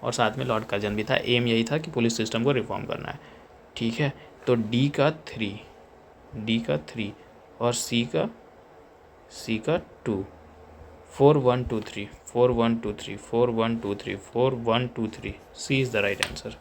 और साथ में लॉर्ड कर्जन भी था। एम यही था कि पुलिस सिस्टम को रिफॉर्म करना है, ठीक है। तो डी का 3 और सी का 2, 4 1 2 3 4 1 2 3 4 1 2 3 4 1 2 3, C is the right answer.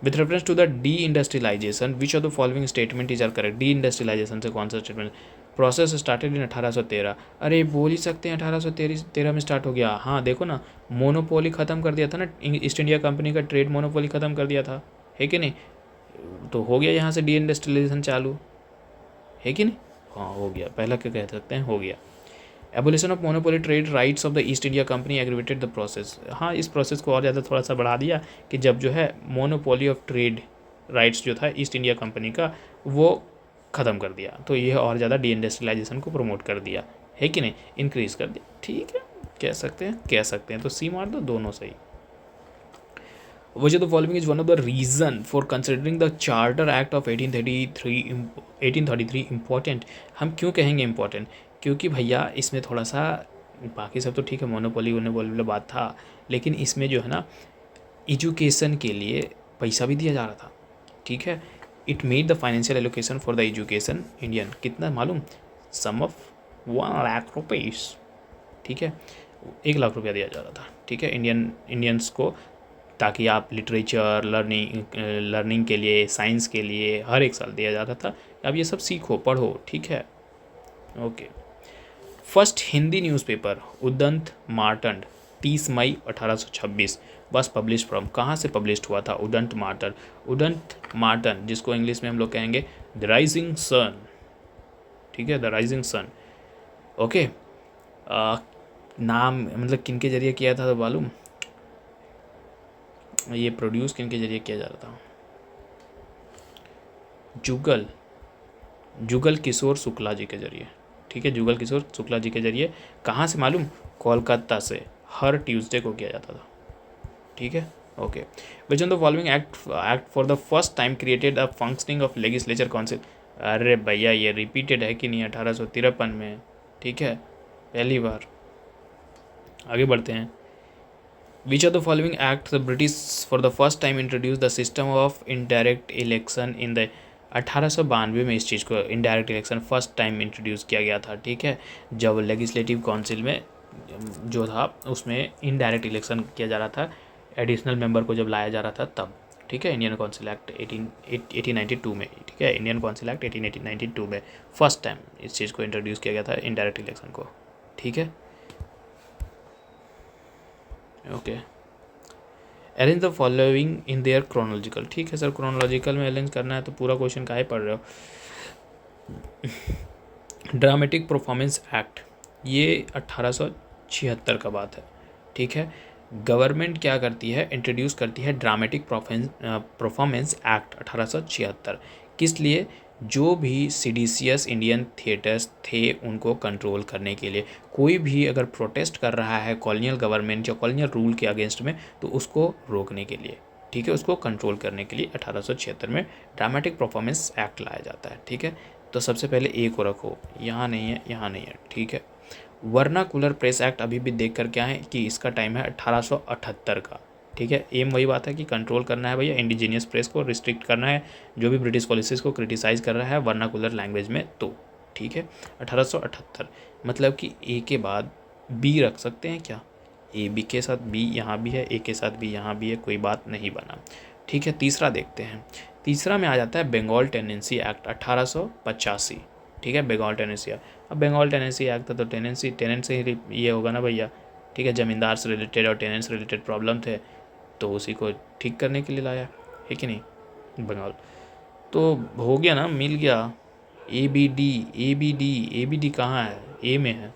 With reference to the deindustrialisation which of the following statement is are correct. Deindustrialisation से कौन सा स्टेटमेंट, प्रोसेस स्टार्टेड इन 1813, अरे बोल ही सकते हैं 1813 में स्टार्ट हो गया। हाँ देखो ना, मोनोपोली ख़त्म कर दिया था ना, ईस्ट इंडिया कंपनी का ट्रेड मोनोपोली ख़त्म कर दिया था, है कि नहीं, तो हो गया यहाँ से डी इंडस्ट्रियलाइजेशन चालू, है कि नहीं, हाँ हो गया, पहला क्या कह सकते हैं, हो गया। Abolition of monopoly trade rights of the East India company aggravated the process, हाँ इस प्रोसेस को और ज़्यादा थोड़ा सा बढ़ा दिया कि जब जो है मोनोपोली ऑफ ट्रेड राइट्स जो था ईस्ट इंडिया कंपनी का वो ख़त्म कर दिया, तो ये और ज़्यादा डी इंडस्ट्रियलाइजेशन को प्रमोट कर दिया, है कि नहीं, इंक्रीज़ कर दिया, ठीक है, कह सकते हैं, तो सी मार दो, दोनों सही। Which of the following is one of the reason for considering the Charter Act of 1833 important। हम क्यों कहेंगे important, क्योंकि भैया इसमें थोड़ा सा, बाकी सब तो ठीक है, मोनोपोली वाला बात था, लेकिन इसमें जो है ना एजुकेशन के लिए पैसा भी दिया जा रहा था, ठीक है। It made the financial allocation for the education Indian, कितना मालूम, सम ऑफ 1 लाख रुपीज़, ठीक है, 1 लाख रुपया दिया जा रहा था, ठीक है, इंडियंस को, ताकि आप लिटरेचर लर्निंग के लिए, साइंस के लिए हर एक साल दिया जाता था, अब ये सब सीखो पढ़ो, ठीक है, okay. First Hindi newspaper Udant Martand 30 मई 1826 बस पब्लिश फ्रॉम, कहाँ से पब्लिश्ड हुआ था, उदंत मार्तंड जिसको इंग्लिश में हम लोग कहेंगे द राइजिंग सन, ठीक है, द राइजिंग सन, ओके। नाम मतलब किन के जरिए किया था तो मालूम, ये प्रोड्यूस किन के जरिए किया जा रहा था, जुगल किशोर शुक्ला जी के जरिए, ठीक है, जुगल किशोर शुक्ला जी के जरिए, कहाँ से मालूम, कोलकाता से, हर ट्यूसडे को किया जाता था, ठीक है, okay. Which on the following act for the first time created a functioning of legislature council, अरे भैया ये रिपीटेड है कि नहीं, 1853 में, ठीक है, पहली बार। आगे बढ़ते हैं। Which of the following act the British for the first time introduced the system of indirect election in the 1892 में इस चीज़ को indirect election first time introduce किया गया था, ठीक है, जब लेजिस्लेटिव काउंसिल में जो था उसमें इनडायरेक्ट इलेक्शन किया जा रहा था, एडिशनल मेंबर को जब लाया जा रहा था तब, ठीक है, इंडियन काउंसिल एक्ट 1892 में, ठीक है, इंडियन काउंसिल एक्ट 1892 में फर्स्ट टाइम इस चीज़ को इंट्रोड्यूस किया गया था, इनडायरेक्ट इलेक्शन को, ठीक है, okay. Arrange the following in their chronological, ठीक है सर, क्रोनोलॉजिकल में अरेंज करना है तो पूरा क्वेश्चन काहे पढ़ रहे हो। ड्रामेटिक परफॉर्मेंस एक्ट, ये 1876 का बात है, ठीक है। गवर्नमेंट क्या करती है, इंट्रोड्यूस करती है ड्रामेटिक परफॉर्मेंस एक्ट 1876, किस लिए, जो भी सीडीसीएस इंडियन थिएटर्स थे उनको कंट्रोल करने के लिए, कोई भी अगर प्रोटेस्ट कर रहा है कॉलोनियल गवर्नमेंट या कॉलोनियल रूल के अगेंस्ट में तो उसको रोकने के लिए, ठीक है, उसको कंट्रोल करने के लिए 1876 में ड्रामेटिक परफॉर्मेंस एक्ट लाया जाता है, ठीक है। तो सबसे पहले ए को रखो, यहाँ नहीं है, यहाँ नहीं है, ठीक है। वर्नाकुलर प्रेस एक्ट अभी भी देख कर क्या है कि इसका टाइम है 1878 का, ठीक है। एम वही बात है कि कंट्रोल करना है भैया, इंडिजीनियस प्रेस को रिस्ट्रिक्ट करना है, जो भी ब्रिटिश पॉलिसीज़ को क्रिटिसाइज़ कर रहा है वर्नाकुलर लैंग्वेज में, तो ठीक है 1878, मतलब कि ए के बाद बी रख सकते हैं क्या, ए बी के साथ बी यहाँ भी है, ए के साथ बी यहाँ भी है, कोई बात नहीं बना, ठीक है। तीसरा देखते हैं, तीसरा में आ जाता है बंगाल टेनेंसी एक्ट 1885, ठीक है, बंगाल टेनेंसी। अब बंगाल टेनेंसी एक्ट था तो टेनेंट से ही ये होगा ना भैया, ठीक है, ज़मींदार से रिलेटेड और टेनेंट से रिलेटेड प्रॉब्लम थे तो उसी को ठीक करने के लिए लाया, है कि नहीं, बंगाल। तो हो गया ना, मिल गया, ए बी डी कहाँ है, ए में है,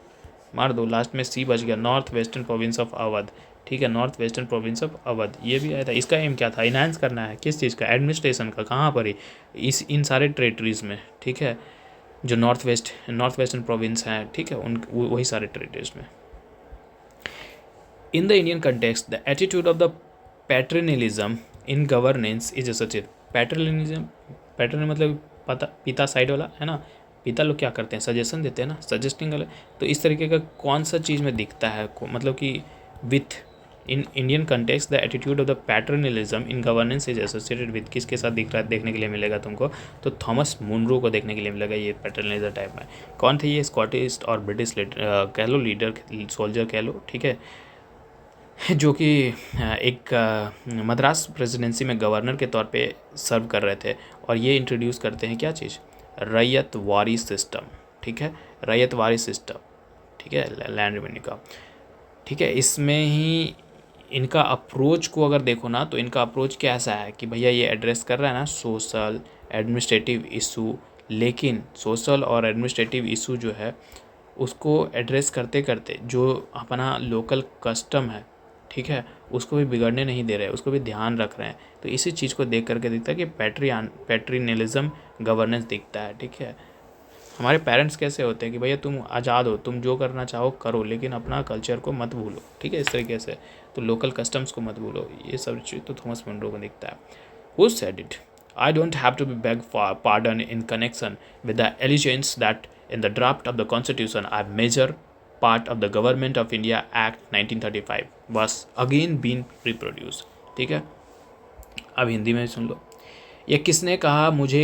मार दो, लास्ट में सी बच गया, north western province of Awadh, ठीक है, north western province of Awadh, ये भी आया था। इसका एम क्या था, इन्हांस करना है किस चीज़ का, एडमिनिस्ट्रेशन का, कहाँ पर ही, इन सारे टेरेटरीज़ में, ठीक है, जो नॉर्थ वेस्टर्न प्रोविंस हैं, ठीक है, उन वही सारे टेरेटरीज में। In the Indian context the attitude of the paternalism in governance is associate. Patron मतलब पिता साइड वाला है ना, पिता लोग क्या करते हैं, सजेशन देते हैं ना, सजेस्टिंग वाले। तो इस तरीके का कौन सा चीज़ में दिखता है, मतलब कि within Indian context the attitude of the paternalism in governance is associated with, किसके साथ दिख रहा है देखने के लिए मिलेगा तुमको, तो थॉमस मुनरो को देखने के लिए मिलेगा ये पैटर्नलिज्म टाइप में। कौन थे ये, स्कॉटिश और ब्रिटिश कह लो, लीडर सोल्जर कह लो, ठीक है, जो कि एक मद्रास प्रेसिडेंसी में गवर्नर के तौर पे सर्व कर रहे थे। और ये इंट्रोड्यूस करते हैं क्या चीज़, रैयतवारी सिस्टम, ठीक है, रैयतवारी सिस्टम, ठीक है, लैंड रेवेन्यू का, ठीक है। इसमें ही इनका अप्रोच को अगर देखो ना, तो इनका अप्रोच कैसा है कि भैया ये एड्रेस कर रहा है ना सोशल एडमिनिस्ट्रेटिव इशू, लेकिन सोशल और एडमिनिस्ट्रेटिव इशू जो है उसको एड्रेस करते करते जो अपना लोकल कस्टम है, ठीक है, उसको भी बिगड़ने नहीं दे रहे, उसको भी ध्यान रख रहे हैं। तो इसी चीज़ को देख करके दिखता है कि पैट्रिनलिज्म गवर्नेंस दिखता है, ठीक है। हमारे पेरेंट्स कैसे होते हैं कि भैया तुम आज़ाद हो, तुम जो करना चाहो करो, लेकिन अपना कल्चर को मत भूलो, ठीक है, इस तरीके से, तो लोकल कस्टम्स को मत भूलो, ये सब चीज़ तो थॉमस मुनरो को दिखता है। Who said it, I don't have to be beg for pardon in connection with the allegations that in the draft of the constitution I major part of the government of India act 1935 was again been reproduce, ठीक है। अब हिंदी में सुन लो, ये किसने कहा, मुझे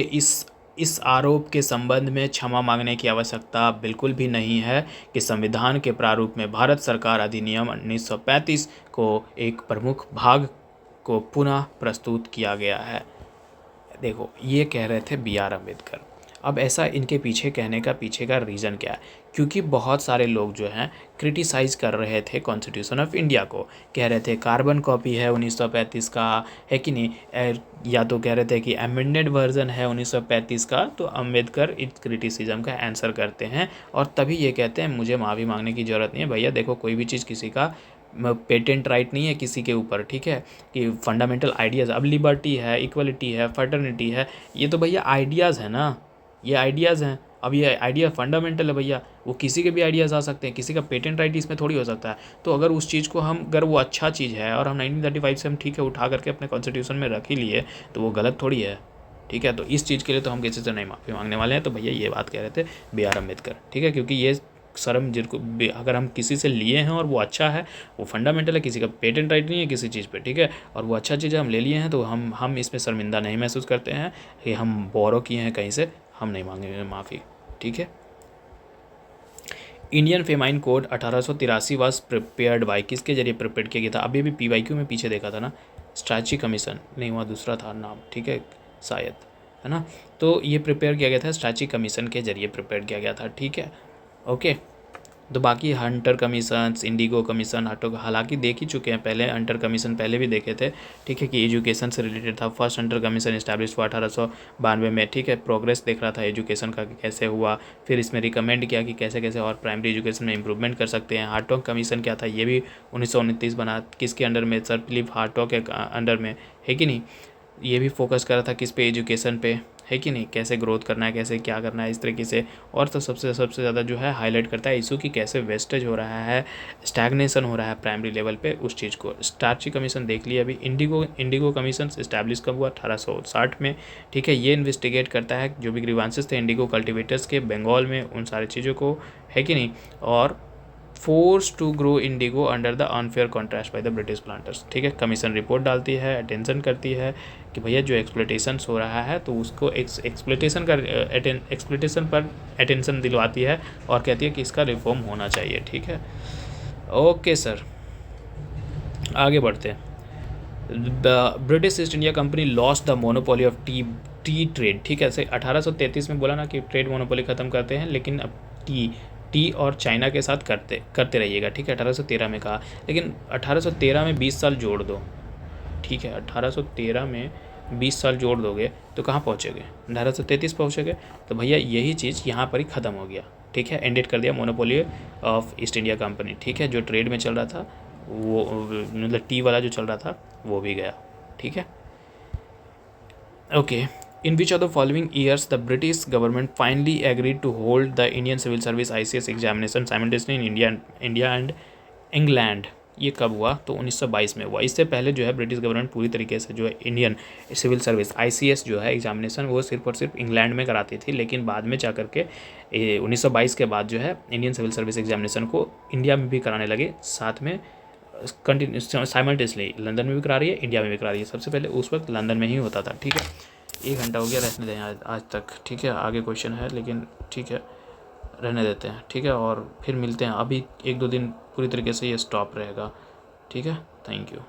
इस आरोप के संबंध में क्षमा मांगने की आवश्यकता बिल्कुल भी नहीं है कि संविधान के प्रारूप में भारत सरकार अधिनियम 1935 को एक प्रमुख भाग को पुनः प्रस्तुत किया गया है। देखो ये कह रहे थे बी आर अम्बेडकर। अब ऐसा इनके पीछे कहने का पीछे का रीज़न क्या है, क्योंकि बहुत सारे लोग जो हैं क्रिटिसाइज़ कर रहे थे कॉन्स्टिट्यूशन ऑफ इंडिया को, कह रहे थे कार्बन कॉपी है 1935 का, है कि नहीं, या तो कह रहे थे कि अमेंडेड वर्जन है 1935 का। तो अम्बेडकर इस क्रिटिसिज्म का आंसर करते हैं और तभी ये कहते हैं मुझे माफ़ी मांगने की ज़रूरत नहीं है। भैया देखो कोई भी चीज़ किसी का पेटेंट राइट नहीं है किसी के ऊपर, ठीक है, कि फंडामेंटल आइडियाज़, अब लिबर्टी है, इक्वलिटी है, फर्टर्निटी है, ये तो भैया आइडियाज़ है ना, ये आइडियाज़ हैं। अब ये आइडिया फंडामेंटल है भैया, वो किसी के भी आइडियाज़ आ सकते हैं, किसी का पेटेंट राइट इसमें थोड़ी हो सकता है। तो अगर उस चीज़ को हम, अगर वो अच्छा चीज़ है और हम 1935 से हम ठीक है उठा करके अपने कॉन्स्टिट्यूशन में रख ही लिए, तो वो गलत थोड़ी है, ठीक है। तो इस चीज़ के लिए तो हम किसी से नहीं माफ़ी मांगने वाले हैं। तो भैया ये बात कह रहे थे बी आर अम्बेडकर, ठीक है, क्योंकि ये शर्म जिनको अगर हम किसी से लिए हैं और वो अच्छा है, वो फंडामेंटल है, किसी का पेटेंट राइट नहीं है किसी चीज़ पे, ठीक है, और वो अच्छा चीज़ है हम ले लिए हैं, तो हम इसमें शर्मिंदा नहीं महसूस करते हैं कि हम बोरो किए हैं कहीं से, हम नहीं मांगेंगे माफ़ी, ठीक है। Indian famine code 1883 was prepared by, किसके जरिए प्रिपेयर किया गया था, अभी भी PYQ में पीछे देखा था ना, स्ट्रैची कमीशन नहीं हुआ, दूसरा था नाम, ठीक है, शायद, है ना। तो ये प्रिपेयर किया गया था स्ट्रैची कमीशन के जरिए प्रिपेयर किया गया था, ठीक है, ओके। तो बाकी हंटर कमीशन, इंडिगो कमीशन, हालांकि देख ही चुके हैं पहले, हंटर कमीशन पहले भी देखे थे, ठीक है, कि एजुकेशन से रिलेटेड था। फर्स्ट हंटर कमीशन इस्टेब्लिश हुआ 1892 में, ठीक है, प्रोग्रेस देख रहा था एजुकेशन का कि कैसे हुआ, फिर इसमें रिकमेंड किया कि कैसे कैसे और प्राइमरी एजुकेशन में इंप्रूवमेंट कर सकते हैं। हार्टॉग कमीशन क्या था, ये भी 1929 बना, किसके अंडर में, सर फिलिप हार्टॉग के अंडर में, है कि नहीं। ये भी फोकस कर रहा था किस पे, एजुकेशन पे, है कि नहीं, कैसे ग्रोथ करना है, कैसे क्या करना है, इस तरीके से। और तो सबसे ज़्यादा जो है हाईलाइट करता है इशू की कैसे वेस्टेज हो रहा है, स्टैग्नेशन हो रहा है प्राइमरी लेवल पे, उस चीज़ को। स्टार्ची कमीशन देख लिया अभी। इंडिगो कमीशन इस्टेब्लिश कब हुआ, 1860 में, ठीक है। ये इन्वेस्टिगेट करता है जो भी ग्रीवांसेस थे इंडिगो कल्टिवेटर्स के बंगाल में, उन सारी चीज़ों को, है कि नहीं। और force to grow indigo under the unfair contract by the British planters, ठीक है। कमीशन रिपोर्ट डालती है, अटेंशन करती है कि भैया जो एक्सप्लोटेशन हो रहा है तो उसको एक्सप्लोटेशन पर अटेंशन दिलवाती है और कहती है कि इसका रिफॉर्म होना चाहिए, ठीक है। ओके सर, आगे बढ़ते हैं। The British east India company lost the monopoly of T trade, ठीक है। 1833 में बोला ना कि ट्रेड मोनोपोली ख़त्म करते हैं, लेकिन अब टी और चाइना के साथ करते रहिएगा, ठीक है, 1813 में कहा। लेकिन 1813 में 20 साल जोड़ दो, ठीक है, 1813 में 20 साल जोड़ दोगे तो कहाँ पहुँचोगे, 1833 पहुँचोगे। तो भैया यही चीज़ यहाँ पर ही ख़त्म हो गया, ठीक है, एंडेड कर दिया monopoly of East India company, ठीक है, जो ट्रेड में चल रहा था वो मतलब टी वाला जो चल रहा था वो भी गया, ठीक है। Okay, in which of the following years the British government finally agreed to hold the Indian civil service ICS examination simultaneously in India and England. ये कब हुआ? तो 1922 में हुआ। इससे पहले जो है ब्रिटिश गवर्नमेंट पूरी तरीके से जो है इंडियन सिविल सर्विस ICS जो है एग्जामिनेशन वो सिर्फ और सिर्फ इंग्लैंड में कराती थी, लेकिन बाद में जा करके 1922 के बाद जो है इंडियन सिविल सर्विस एग्जामिनेशन को इंडिया में भी कराने लगे, साथ में कंटिन्यू साइमल्टेनियसली लंदन में भी करा रही है, इंडिया में भी करा रही है। सबसे पहले उस वक्त लंदन में ही होता था, ठीक है। 1 घंटा हो गया, रहने दें आज तक, ठीक है। आगे क्वेश्चन है लेकिन ठीक है, रहने देते हैं, ठीक है। और फिर मिलते हैं, अभी 1-2 दिन पूरी तरीके से ये स्टॉप रहेगा, ठीक है। Thank you.